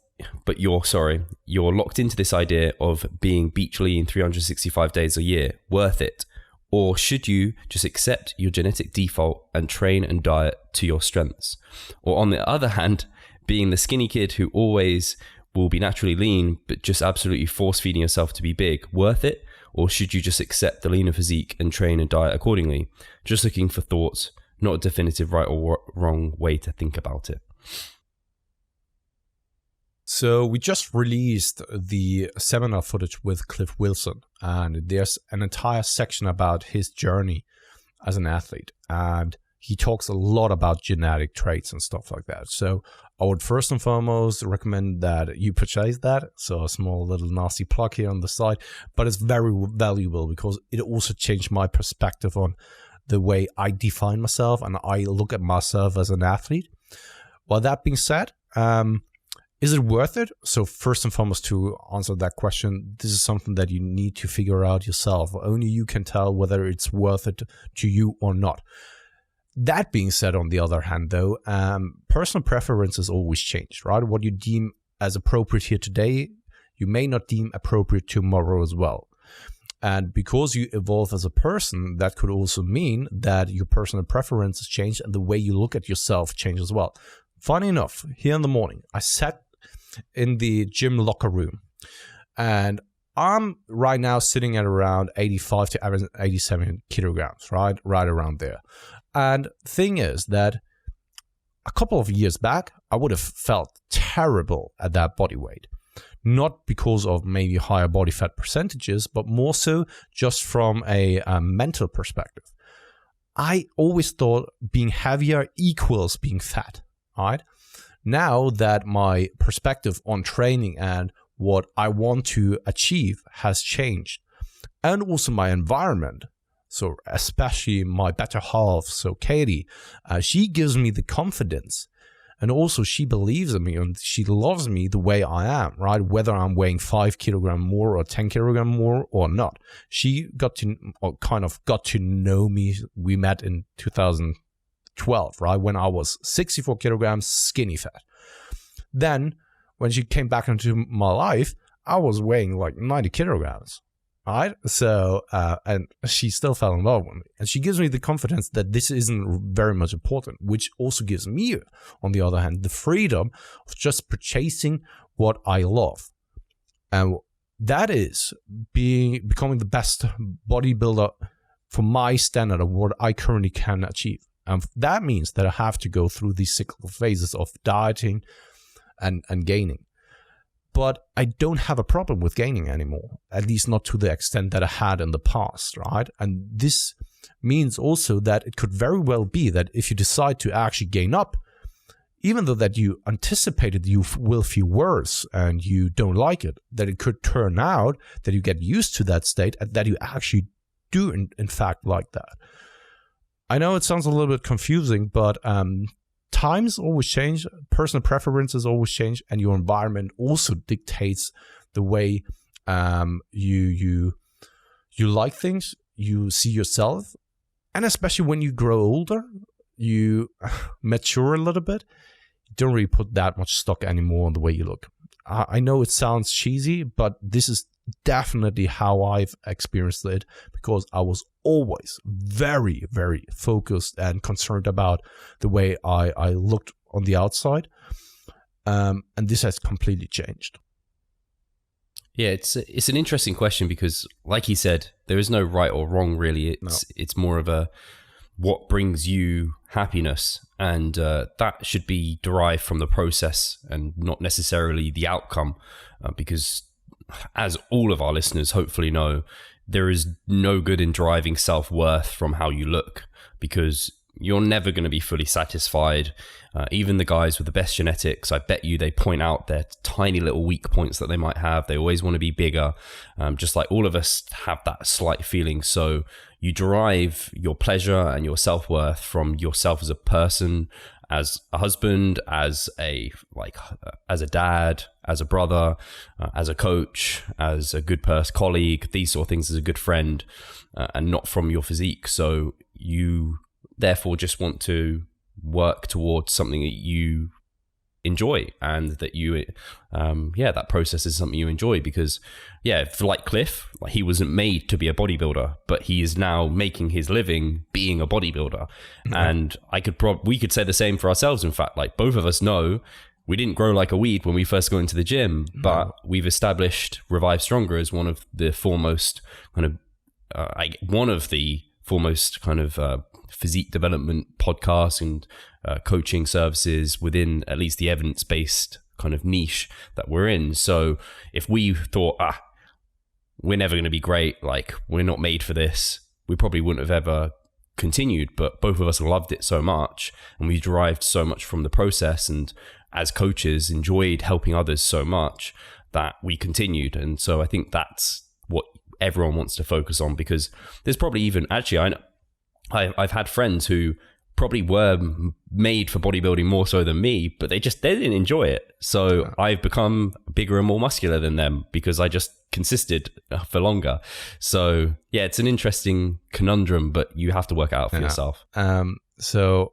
into this idea of being beach lean 365 days a year. Worth it? Or should you just accept your genetic default and train and diet to your strengths? Or on the other hand, being the skinny kid who always will be naturally lean, but just absolutely force feeding yourself to be big, worth it? Or should you just accept the leaner physique and train and diet accordingly? Just looking for thoughts, not a definitive right or wrong way to think about it. So we just released the seminar footage with Cliff Wilson, and there's an entire section about his journey as an athlete, and he talks a lot about genetic traits and stuff like that. So I would first and foremost recommend that you purchase that. So a small little nasty plug here on the side, but it's very valuable because it also changed my perspective on the way I define myself and I look at myself as an athlete. Well, that being said, is it worth it? So first and foremost, to answer that question, this is something that you need to figure out yourself. Only you can tell whether it's worth it to you or not. That being said, on the other hand, though, personal preferences always change, right? What you deem as appropriate here today, you may not deem appropriate tomorrow as well. And because you evolve as a person, that could also mean that your personal preferences change and the way you look at yourself change as well. Funny enough, here in the morning, I sat in the gym locker room, and I'm right now sitting at around 85 to 87 kilograms, right around there. And the thing is that a couple of years back, I would have felt terrible at that body weight. Not because of maybe higher body fat percentages, but more so just from a mental perspective. I always thought being heavier equals being fat, right? Now that my perspective on training and what I want to achieve has changed, and also my environment, so especially my better half, so Katie, she gives me the confidence, and also she believes in me and she loves me the way I am, right? Whether I'm weighing 5 kilograms more or 10 kilograms more or not. She got to know me. We met in 2012, right? When I was 64 kilograms, skinny fat. Then when she came back into my life, I was weighing like 90 kilograms. Right? So, and she still fell in love with me. And she gives me the confidence that this isn't very much important, which also gives me, on the other hand, the freedom of just purchasing what I love. And that is becoming the best bodybuilder for my standard of what I currently can achieve. And that means that I have to go through these cyclical phases of dieting and gaining. But I don't have a problem with gaining anymore, at least not to the extent that I had in the past, right? And this means also that it could very well be that if you decide to actually gain up, even though that you anticipated you will feel worse and you don't like it, that it could turn out that you get used to that state and that you actually do in fact like that. I know it sounds a little bit confusing, but times always change, personal preferences always change, and your environment also dictates the way you like things, you see yourself, and especially when you grow older, you mature a little bit, you don't really put that much stock anymore on the way you look. I know it sounds cheesy, but this is definitely how I've experienced it, because I was always very, very focused and concerned about the way I looked on the outside. And this has completely changed. Yeah, it's an interesting question because, like he said, there is no right or wrong really. It's more of a what brings you happiness, and that should be derived from the process and not necessarily the outcome, because as all of our listeners hopefully know, there is no good in deriving self-worth from how you look, because you're never going to be fully satisfied. Even the guys with the best genetics, I bet you they point out their tiny little weak points that they might have. They always want to be bigger, just like all of us have that slight feeling. So you derive your pleasure and your self-worth from yourself as a person, as a husband, as a dad, as a brother, as a coach, as a good colleague, these sort of things, as a good friend, and not from your physique. So you therefore just want to work towards something that you enjoy, and that you that process is something you enjoy, because for like Cliff, like he wasn't made to be a bodybuilder, but he is now making his living being a bodybuilder. And we could say the same for ourselves. In fact, like both of us know we didn't grow like a weed when we first got into the gym, but we've established Revive Stronger as one of the foremost physique development podcasts and coaching services within at least the evidence-based kind of niche that we're in. So if we thought, we're never going to be great, like we're not made for this, we probably wouldn't have ever continued. But both of us loved it so much, and we derived so much from the process, and as coaches enjoyed helping others so much that we continued. And so I think that's what everyone wants to focus on, because there's probably even, actually, I've had friends who probably were made for bodybuilding more so than me, but they didn't enjoy it. So I've become bigger and more muscular than them because I just consisted for longer. So yeah, it's an interesting conundrum, but you have to work it out for yourself. So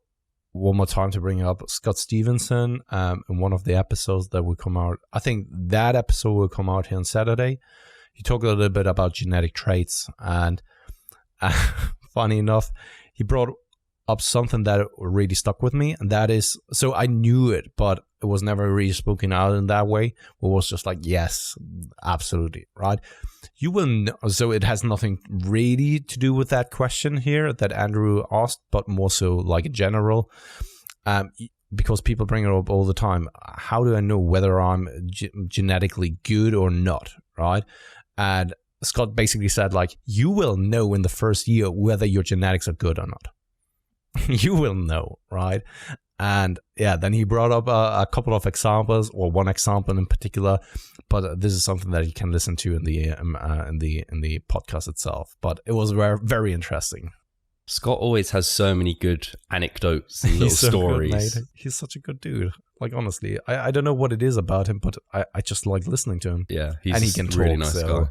one more time to bring up Scott Stevenson in one of the episodes that will come out. I think that episode will come out here on Saturday. He talked a little bit about genetic traits, and funny enough, he brought up something that really stuck with me, and that is, so I knew it, but it was never really spoken out in that way. It was just like, yes, absolutely, right? You will know, so it has nothing really to do with that question here that Andrew asked, but more so like a general, because people bring it up all the time. How do I know whether I'm genetically good or not, right? And Scott basically said, like, you will know in the first year whether your genetics are good or not. you will know, right? And yeah, then he brought up a couple of examples, or one example in particular, but this is something that you can listen to in the podcast itself. But it was very, very interesting. Scott always has so many good anecdotes and little stories. Good, mate. He's such a good dude. Like, honestly, I don't know what it is about him, but I just like listening to him. Yeah, and he can really talk, nice so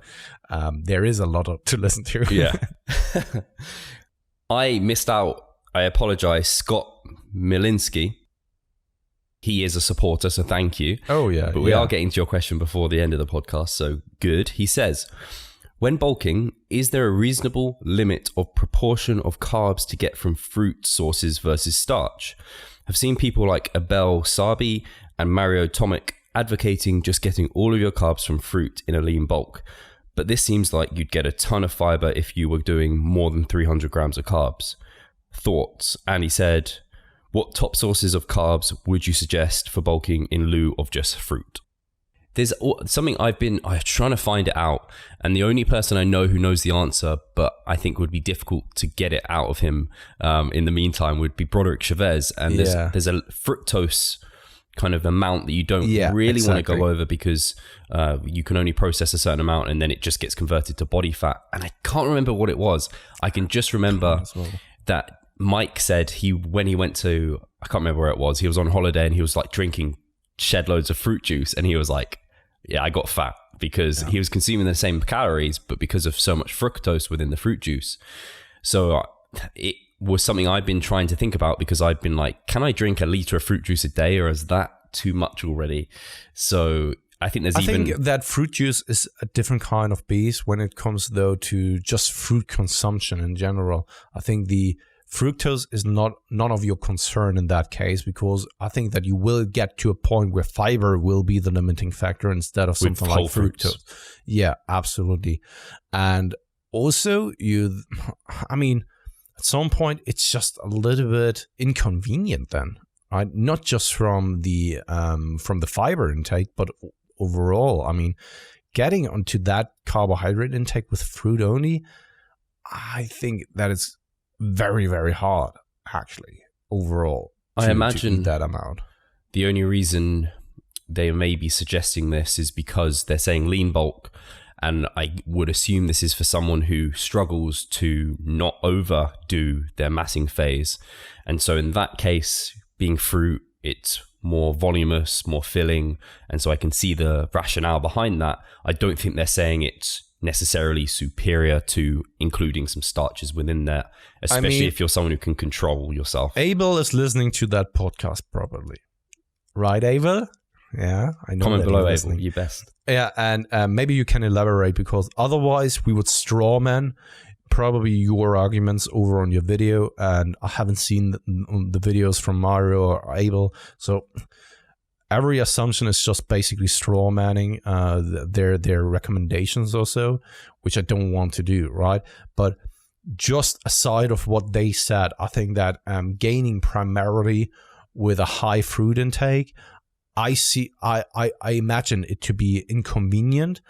guy. There is a lot to listen to. Yeah. I missed out. I apologize. Scott Milinski. He is a supporter, so thank you. Oh, yeah. But we are getting to your question before the end of the podcast, so good. He says, when bulking, is there a reasonable limit of proportion of carbs to get from fruit sources versus starch? I've seen people like Abel Sabi and Mario Tomic advocating just getting all of your carbs from fruit in a lean bulk. But this seems like you'd get a ton of fiber if you were doing more than 300 grams of carbs. Thoughts? And he said, what top sources of carbs would you suggest for bulking in lieu of just fruit? There's something I'm trying to find it out, and the only person I know who knows the answer, but I think would be difficult to get it out of him in the meantime, would be Broderick Chavez. And there's a fructose kind of amount that you don't really want to go over, because you can only process a certain amount and then it just gets converted to body fat. And I can't remember what it was. I can just remember that Mike said when he went to, I can't remember where it was, he was on holiday and he was like drinking shed loads of fruit juice, and he was like, yeah, I got fat because he was consuming the same calories, but because of so much fructose within the fruit juice. So it was something I've been trying to think about, because I've been like, can I drink a liter of fruit juice a day, or is that too much already? So I think I think that fruit juice is a different kind of beast when it comes, though, to just fruit consumption in general. I think the fructose is none of your concern in that case, because I think that you will get to a point where fiber will be the limiting factor instead of something like fructose. Yeah, absolutely. And also, at some point, it's just a little bit inconvenient then, right? Not just from the fiber intake, but overall. I mean, getting onto that carbohydrate intake with fruit only, I think that is very, very hard, actually, overall. I imagine to eat that amount. The only reason they may be suggesting this is because they're saying lean bulk, and I would assume this is for someone who struggles to not overdo their massing phase. And so in that case, being fruit, it's more voluminous, more filling, and so I can see the rationale behind that. I don't think they're saying it's necessarily superior to including some starches within there, especially if you're someone who can control yourself. Abel is listening to that podcast probably. Right, Abel? Yeah, I know. Comment below, Abel, you best. Yeah, and maybe you can elaborate, because otherwise we would strawman probably your arguments over on your video, and I haven't seen the videos from Mario or Abel, so every assumption is just basically straw manning their recommendations or so, which I don't want to do, right? But just aside of what they said, I think that gaining primarily with a high fruit intake, I imagine it to be inconvenient.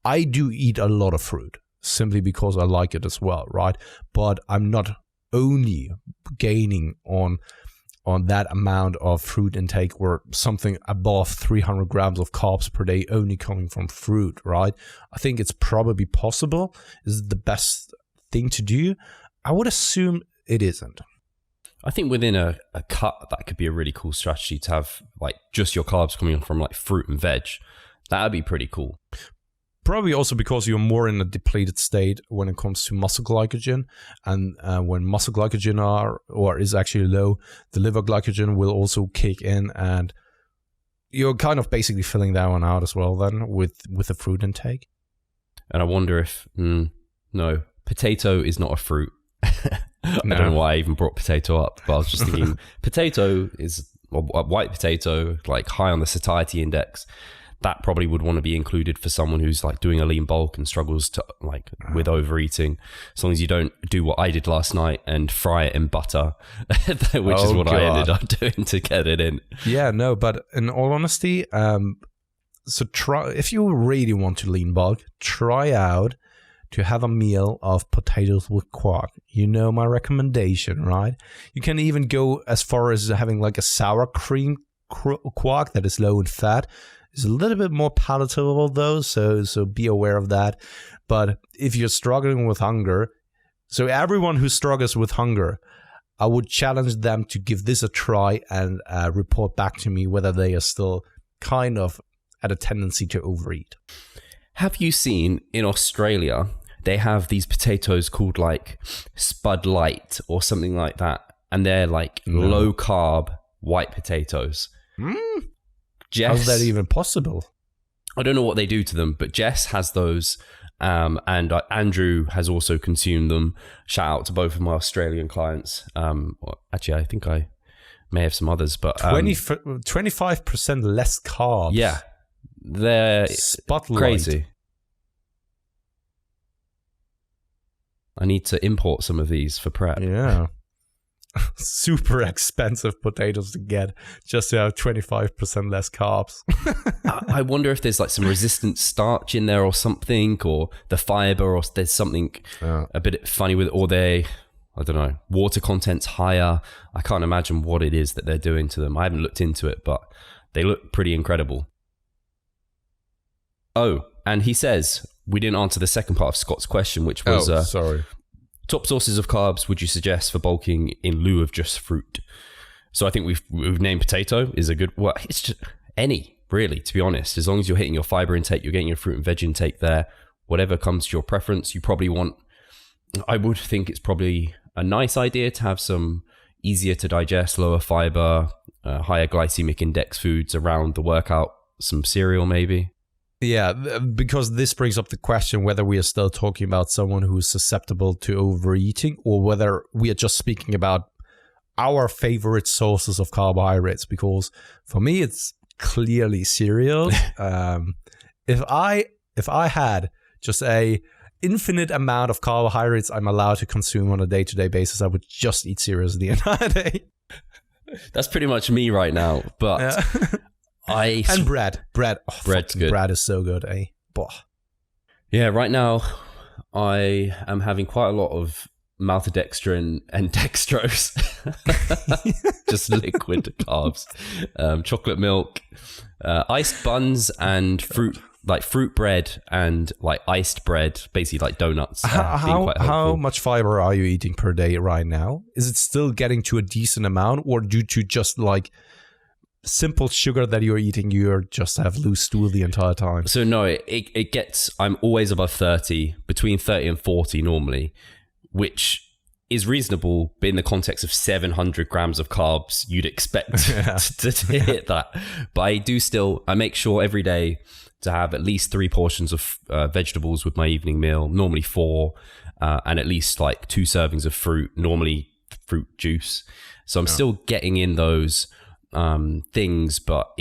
I do eat a lot of fruit simply because I like it as well, right? But I'm not only gaining on that amount of fruit intake, or something above 300 grams of carbs per day only coming from fruit, right? I think it's probably possible. Is it the best thing to do? I would assume it isn't. I think within a cut, that could be a really cool strategy to have like just your carbs coming from like fruit and veg. That would be pretty cool. Probably also because you're more in a depleted state when it comes to muscle glycogen, and when muscle glycogen is actually low, the liver glycogen will also kick in, and you're kind of basically filling that one out as well then with the fruit intake. And I wonder if no, potato is not a fruit. I don't know why I even brought potato up, but I was just thinking potato is a white potato, like high on the satiety index. That probably would want to be included for someone who's like doing a lean bulk and struggles to like with overeating. As long as you don't do what I did last night and fry it in butter, which is what I ended up doing to get it in. Yeah, no, but in all honesty, so try, if you really want to lean bulk, try out to have a meal of potatoes with quark. You know my recommendation, right? You can even go as far as having like a sour cream quark that is low in fat. It's a little bit more palatable though, so be aware of that. But if you're struggling with hunger, so everyone who struggles with hunger, I would challenge them to give this a try and report back to me whether they are still kind of at a tendency to overeat. Have you seen in Australia, they have these potatoes called like Spud Light or something like that, and they're like low carb white potatoes. Jess, how's that even possible? I don't know what they do to them, but Jess has those, and Andrew has also consumed them. Shout out to both of my Australian clients. Actually, I think I may have some others, but 25% less carbs. Yeah, they're Spotlight. Crazy. I need to import some of these for prep. Yeah. Super expensive potatoes to get just to have 25% less carbs. I wonder if there's like some resistant starch in there or something, or the fiber, or there's something a bit funny with it, or I don't know, water content's higher. I can't imagine what it is that they're doing to them. I haven't looked into it, but they look pretty incredible. Oh, and he says, we didn't answer the second part of Scott's question, which was, sorry. Top sources of carbs would you suggest for bulking in lieu of just fruit? So I think we've named potato is a good, well, it's just any, really, to be honest. As long as you're hitting your fiber intake, you're getting your fruit and veg intake there, whatever comes to your preference, you probably want, I would think it's probably a nice idea to have some easier to digest, lower fiber, higher glycemic index foods around the workout, some cereal maybe. Yeah, because this brings up the question whether we are still talking about someone who is susceptible to overeating, or whether we are just speaking about our favorite sources of carbohydrates. Because for me, it's clearly cereals. If I had just a infinite amount of carbohydrates I'm allowed to consume on a day-to-day basis, I would just eat cereals the entire day. That's pretty much me right now, but... Yeah. And bread. Oh, bread's good. Bread is so good, eh? Boah. Yeah, right now I am having quite a lot of maltodextrin and dextrose. Just liquid carbs. Chocolate milk, iced buns and fruit bread and like iced bread, basically like donuts. How much fiber are you eating per day right now? Is it still getting to a decent amount, or due to just like simple sugar that you're eating, you just have loose stool the entire time? So no, it gets, I'm always above 30, between 30 and 40 normally, which is reasonable, but in the context of 700 grams of carbs, you'd expect to hit that. But I make sure every day to have at least 3 portions of vegetables with my evening meal, normally 4, and at least like 2 servings of fruit, normally fruit juice. So I'm still getting in those things, but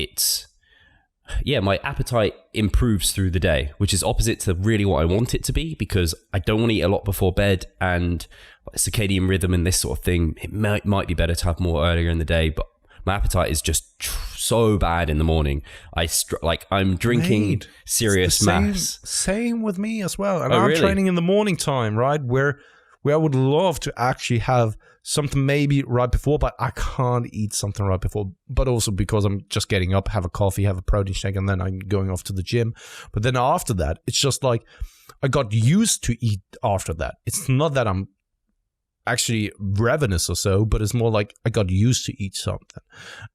my appetite improves through the day, which is opposite to really what I want it to be, because I don't want to eat a lot before bed, and circadian rhythm and this sort of thing, it might be better to have more earlier in the day, but my appetite is just so bad in the morning. I'm drinking serious mass. Same with me as well. And I'm really? Training in the morning time, right? Where I would love to actually have something maybe right before, but I can't eat something right before. But also because I'm just getting up, have a coffee, have a protein shake, and then I'm going off to the gym. But then after that, it's just like I got used to eat after that. It's not that I'm actually ravenous or so, but it's more like I got used to eat something.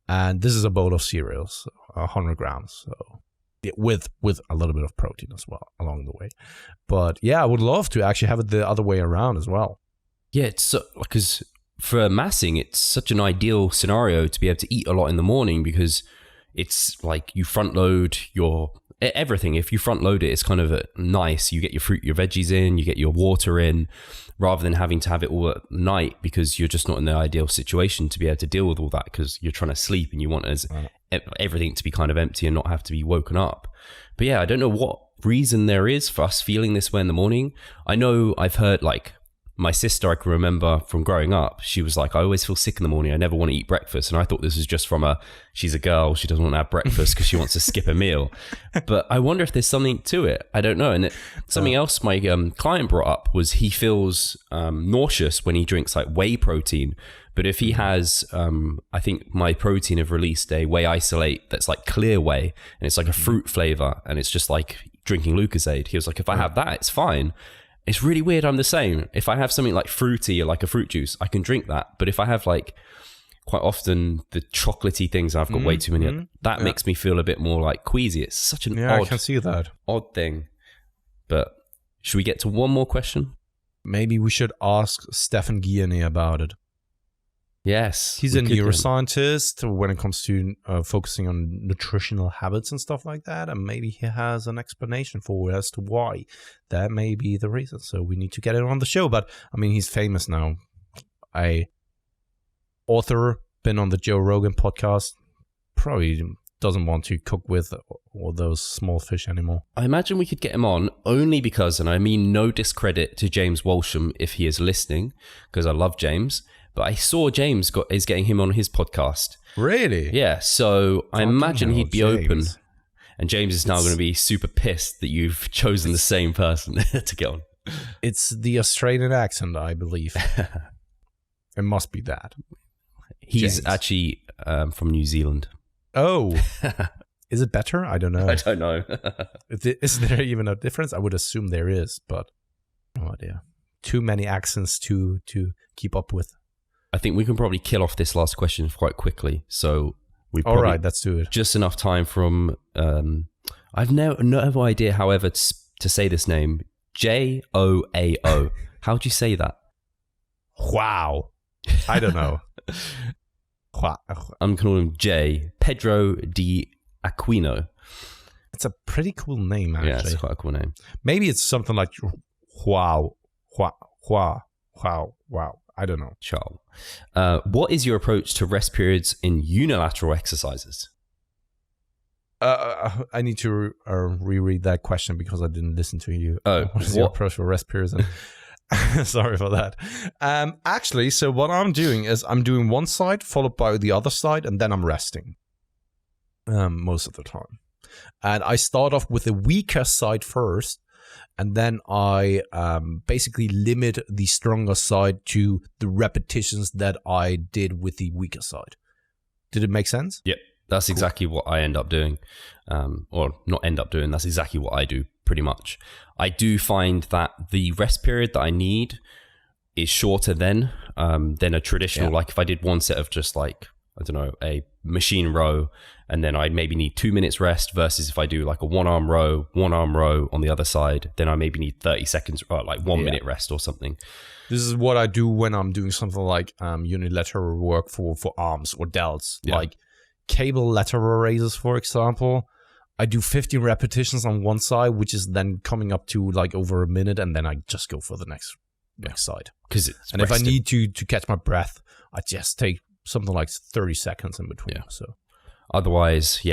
And this is a bowl of cereals, 100 grams. So with a little bit of protein as well along the way. But yeah, I would love to actually have it the other way around as well. Yeah, it's so, because for massing, it's such an ideal scenario to be able to eat a lot in the morning, because it's like you front load your everything. If you front load it, it's kind of nice. You get your fruit, your veggies in, you get your water in, rather than having to have it all at night, because you're just not in the ideal situation to be able to deal with all that, because you're trying to sleep and you want everything to be kind of empty and not have to be woken up. But yeah, I don't know what reason there is for us feeling this way in the morning. I know I've heard like my sister, I can remember from growing up, she was like, I always feel sick in the morning. I never want to eat breakfast. And I thought this was just from she's a girl. She doesn't want to have breakfast because she wants to skip a meal. But I wonder if there's something to it. I don't know. And something else my client brought up was he feels nauseous when he drinks like whey protein. But if he has, I think My Protein have released a whey isolate that's like clear whey, and it's like a fruit flavor, and it's just like drinking Lucozade. He was like, if I have that, it's fine. It's really weird. I'm the same. If I have something like fruity or like a fruit juice, I can drink that. But if I have like quite often the chocolatey things, I've got way too many. That makes me feel a bit more like queasy. It's such an I can see that. Odd thing. But should we get to one more question? Maybe we should ask Stefan Guiani about it. Yes. He's a neuroscientist when it comes to focusing on nutritional habits and stuff like that. And maybe he has an explanation for as to why that may be the reason. So we need to get it on the show. But I mean, he's famous now. Author, been on the Joe Rogan podcast, probably doesn't want to cook with all those small fish anymore. I imagine we could get him on only because, and I mean no discredit to James Walsham if he is listening, because I love James, but I saw James is getting him on his podcast. Really? Yeah, so I imagine he'd be open. And James is now going to be super pissed that you've chosen the same person to get on. It's the Australian accent, I believe. It must be that. He's James. actually from New Zealand. Oh. Is it better? I don't know. I don't know. Is there even a difference? I would assume there is, but no idea. Too many accents to keep up with. I think we can probably kill off this last question quite quickly. So we probably, all right, let's do it. Just enough time from. I've no idea, however, to say this name. Joao. How do you say that? Wow. I don't know. I'm calling him J. Pedro de Aquino. It's a pretty cool name, actually. Yeah, it's quite a cool name. Maybe it's something like wow. I don't know. Ciao. What is your approach to rest periods in unilateral exercises? I need to reread that question because I didn't listen to you. Oh, what is your approach for rest periods? Sorry for that. Actually, so what I'm doing is I'm doing one side followed by the other side, and then I'm resting most of the time. And I start off with the weaker side first, and then I basically limit the stronger side to the repetitions that I did with the weaker side. Did it make sense? Yep. That's exactly what I end up doing. Or not end up doing, that's exactly what I do pretty much. I do find that the rest period that I need is shorter than a traditional, like if I did one set of just like, I don't know, a machine row, and then I maybe need 2 minutes rest versus if I do like a one arm row on the other side, then I maybe need 30 seconds, or like 1 minute rest or something. This is what I do when I'm doing something like unilateral work for arms or delts, like cable lateral raises, for example. I do 15 repetitions on one side, which is then coming up to like over a minute, and then I just go for the next side. And if I need to catch my breath, I just take something like 30 seconds in between. Yeah. So otherwise,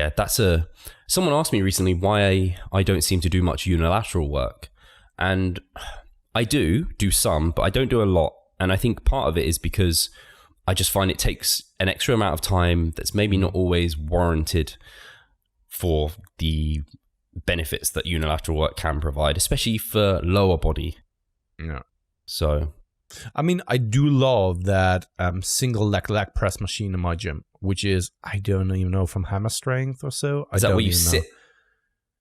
someone asked me recently why I don't seem to do much unilateral work. And I do some, but I don't do a lot. And I think part of it is because I just find it takes an extra amount of time that's maybe not always warranted for the benefits that unilateral work can provide, especially for lower body. Yeah. So, I mean, I do love that single leg press machine in my gym, which is, I don't even know, from hammer strength or so. Is that where you sit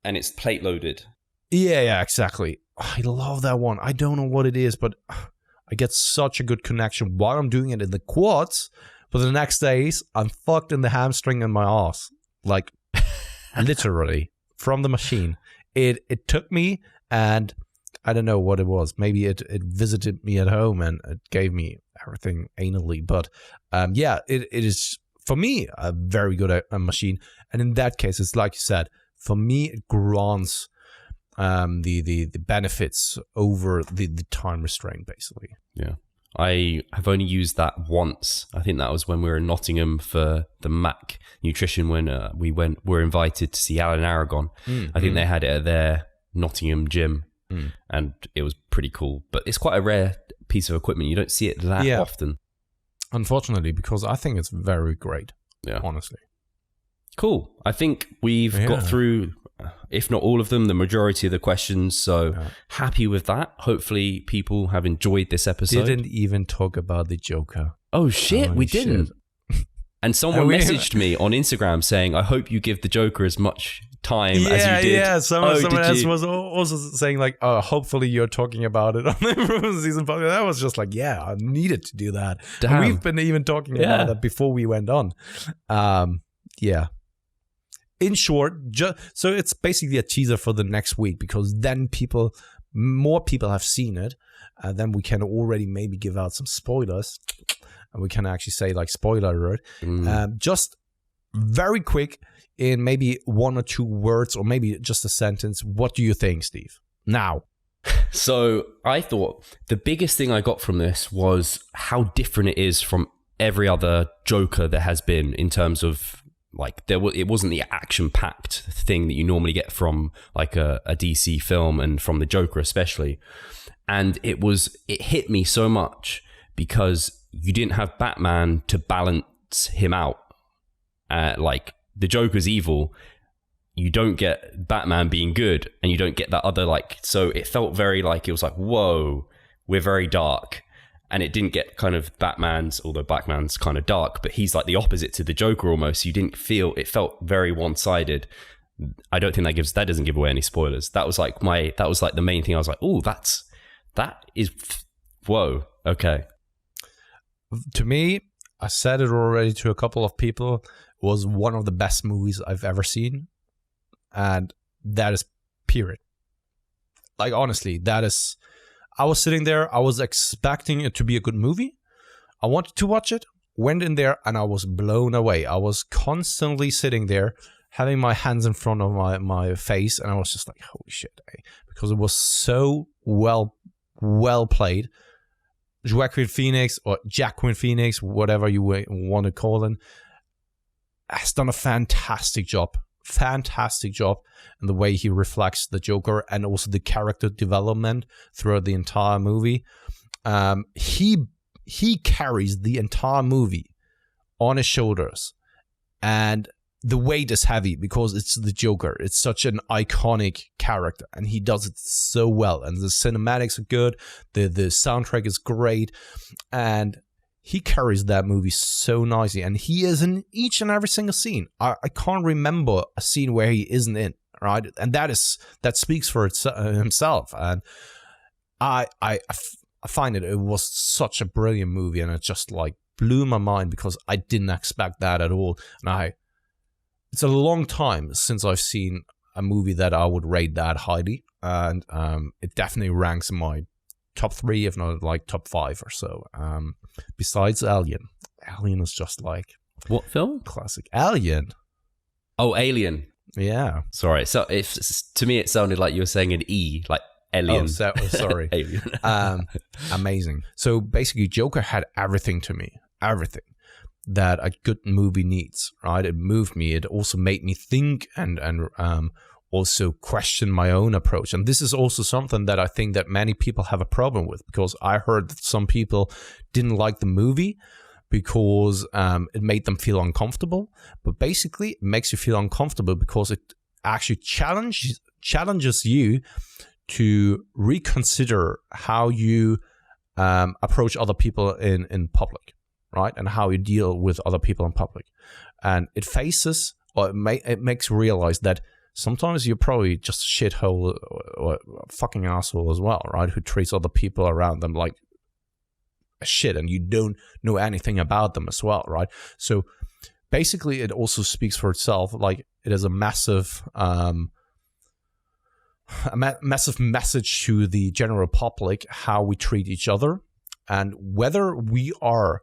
and it's plate loaded? Yeah, exactly. I love that one. I don't know what it is, but I get such a good connection while I'm doing it in the quads. But the next days, I'm fucked in the hamstring and my ass. Like, literally, from the machine. It took me, and I don't know what it was. Maybe it visited me at home and it gave me everything anally. But it is, for me, a very good machine. And in that case, it's like you said, for me, it grants the benefits over the time restraint, basically. Yeah. I have only used that once. I think that was when we were in Nottingham for the Mac Nutrition, when we were invited to see Alan Aragon. I think they had it at their Nottingham gym, and it was pretty cool. But it's quite a rare piece of equipment. You don't see it that often. Unfortunately, because I think it's very great. Yeah. Honestly. Cool. I think we've got through, if not all of them, the majority of the questions. So happy with that. Hopefully people have enjoyed this episode. Didn't even talk about the Joker. Oh shit, we didn't. And someone messaged me on Instagram saying, I hope you give the Joker as much time as you did. Yeah, someone else was also saying like, oh, hopefully you're talking about it on the season podcast. That was just like, yeah, I needed to do that. And we've been even talking about that before we went on. Yeah. In short, so it's basically a teaser for the next week, because then more people have seen it. Then we can already maybe give out some spoilers. And we can actually say like spoiler alert. Just very quick, in maybe 1 or 2 words, or maybe just a sentence. What do you think, Steve? Now. So I thought the biggest thing I got from this was how different it is from every other Joker there has been, in terms of like it wasn't the action-packed thing that you normally get from like a DC film, and from the Joker especially. And it hit me so much because you didn't have Batman to balance him out. Like the Joker's evil, you don't get Batman being good, and you don't get that other so it felt very like, it was like, whoa, we're very dark. And it didn't get kind of although Batman's kind of dark, but he's like the opposite to the Joker almost. You didn't feel, it felt very one-sided. I don't think that doesn't give away any spoilers. That was like the main thing. I was like, oh, that is, whoa, okay. To me, I said it already to a couple of people, it was one of the best movies I've ever seen. And that is period. Like, honestly, I was sitting there, I was expecting it to be a good movie. I wanted to watch it, went in there, and I was blown away. I was constantly sitting there, having my hands in front of my face, and I was just like, holy shit, because it was so well played. Joaquin Phoenix, or Jacqueline Phoenix, whatever you want to call him, has done a fantastic job in the way he reflects the Joker, and also the character development throughout the entire movie. He carries the entire movie on his shoulders, and the weight is heavy because it's the Joker. It's such an iconic character, and he does it so well. And the cinematics are good. The soundtrack is great, and he carries that movie so nicely. And he is in each and every single scene. I can't remember a scene where he isn't in, right? And that speaks for himself. And I find it was such a brilliant movie, and it just like blew my mind because I didn't expect that at all. And it's a long time since I've seen a movie that I would rate that highly, and it definitely ranks in my top 3, if not like top 5 or so. Besides Alien. Alien is just like, what film? Classic. Alien. Oh, Alien. Yeah. Sorry. So to me it sounded like you were saying an E, like Alien. Sorry. Alien. Amazing. So basically, Joker had everything to me. Everything that a good movie needs, right? It moved me. It also made me think and also question my own approach. And this is also something that I think that many people have a problem with, because I heard that some people didn't like the movie because it made them feel uncomfortable. But basically, it makes you feel uncomfortable because it actually challenges you to reconsider how you approach other people in public, right? And how you deal with other people in public. And it faces, or it makes you realize that sometimes you're probably just a shithole or a fucking asshole as well, right? Who treats other people around them like shit, and you don't know anything about them as well, right? So basically, it also speaks for itself. Like, it is a massive message to the general public how we treat each other, and whether we are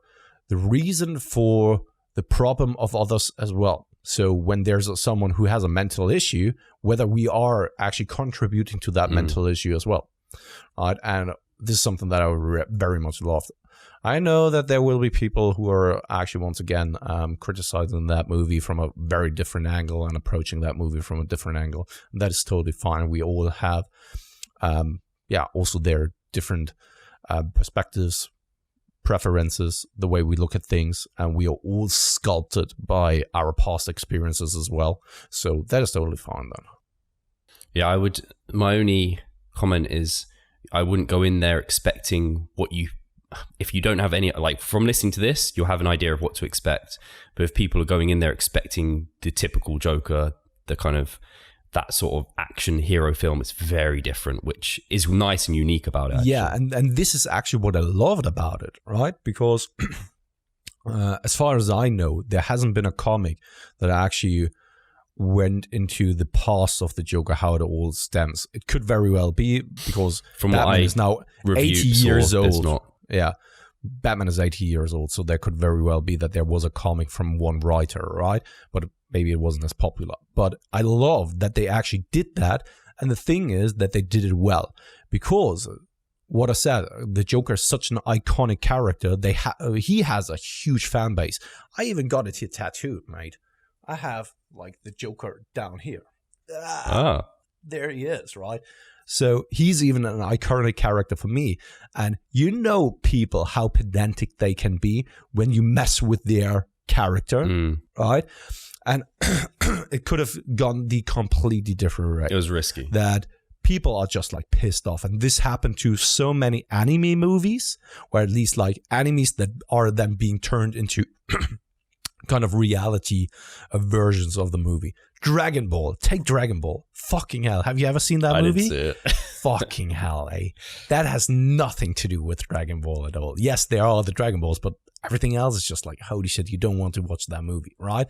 the reason for the problem of others as well. So when there's someone who has a mental issue, whether we are actually contributing to that mental issue as well. Right? And this is something that I very much loved. I know that there will be people who are actually, once again, criticizing that movie from a very different angle and approaching that movie from a different angle. And that is totally fine. We all have, also their different perspectives, preferences, the way we look at things, and we are all sculpted by our past experiences as well. So that is totally fine then. Yeah, my only comment is I wouldn't go in there expecting if you don't have any, like from listening to this, you'll have an idea of what to expect. But if people are going in there expecting the typical Joker, the kind of that sort of action hero film, it's very different, which is nice and unique about it. Actually. Yeah, and this is actually what I loved about it, right? Because as far as I know, there hasn't been a comic that actually went into the past of the Joker, how it all stems. It could very well be, because from Batman is now 80 years old. Not. Yeah, Batman is 80 years old, so there could very well be that there was a comic from one writer, right? But maybe it wasn't as popular. But I love that they actually did that. And the thing is that they did it well, because what I said, the Joker is such an iconic character. He has a huge fan base. I even got it here tattooed, mate. I have like the Joker down here. There he is, right? So he's even an iconic character for me. And you know people, how pedantic they can be when you mess with their character, right? And it could have gone the completely different way. It was risky. That people are just like pissed off. And this happened to so many anime movies, or at least like animes that are then being turned into kind of reality versions of the movie. Dragon Ball. Take Dragon Ball. Fucking hell. Have you ever seen that movie? I didn't see it. Fucking hell, eh? That has nothing to do with Dragon Ball at all. Yes, there are the Dragon Balls, but everything else is just like, holy shit, you don't want to watch that movie, right?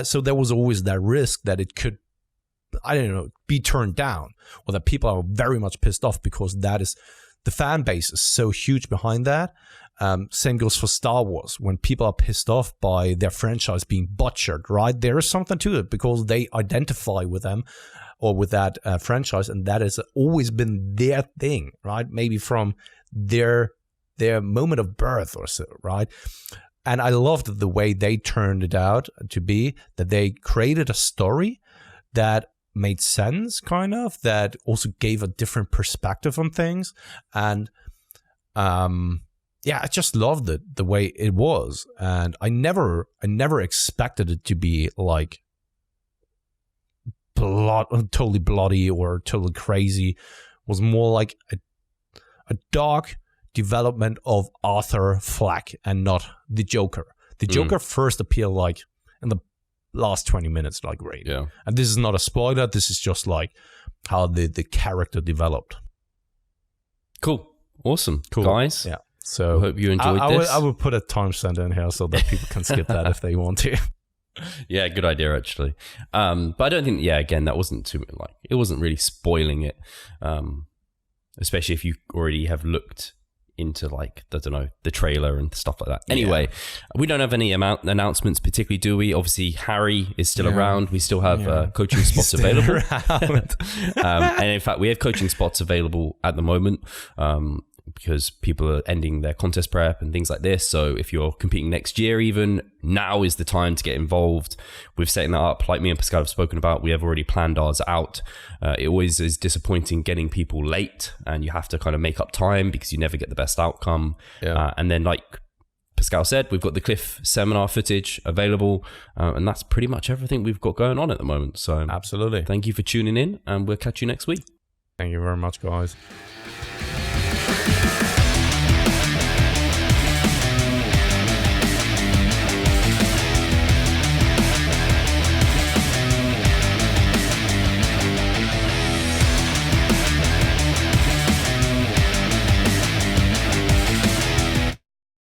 So there was always that risk that it could, I don't know, be turned down, or that people are very much pissed off, because that is, the fan base is so huge behind that. Same goes for Star Wars. When people are pissed off by their franchise being butchered, right? There is something to it, because they identify with them or with that franchise, and that has always been their thing, right? Maybe from their moment of birth or so, right? And I loved the way they turned it out to be, that they created a story that made sense, kind of, that also gave a different perspective on things. And yeah, I just loved it the way it was. And I never expected it to be like totally bloody or totally crazy. It was more like a dark development of Arthur Fleck and not the Joker. The Joker first appeared like in the last 20 minutes, like, great. Yeah. And this is not a spoiler. This is just like how the character developed. Cool. Awesome. Cool. Guys. Yeah. So I hope you enjoyed this. I will put a timestamp in here so that people can skip that if they want to. Yeah, good idea, actually. But I don't think, again, that wasn't too, like, it wasn't really spoiling it. Especially if you already have looked into, like, I don't know, the trailer and stuff like that. Anyway, we don't have any announcements particularly, do we? Obviously, Harry is still around. We still have coaching spots available. And in fact, we have coaching spots available at the moment, because people are ending their contest prep and things like this. So if you're competing next year, even now is the time to get involved with setting that up. Like me and Pascal have spoken about, we have already planned ours out. It always is disappointing getting people late, and you have to kind of make up time because you never get the best outcome. And then, like Pascal said, we've got the Cliff seminar footage available, and that's pretty much everything we've got going on at the moment. So absolutely. Thank you for tuning in, and we'll catch you next week. Thank you very much, guys.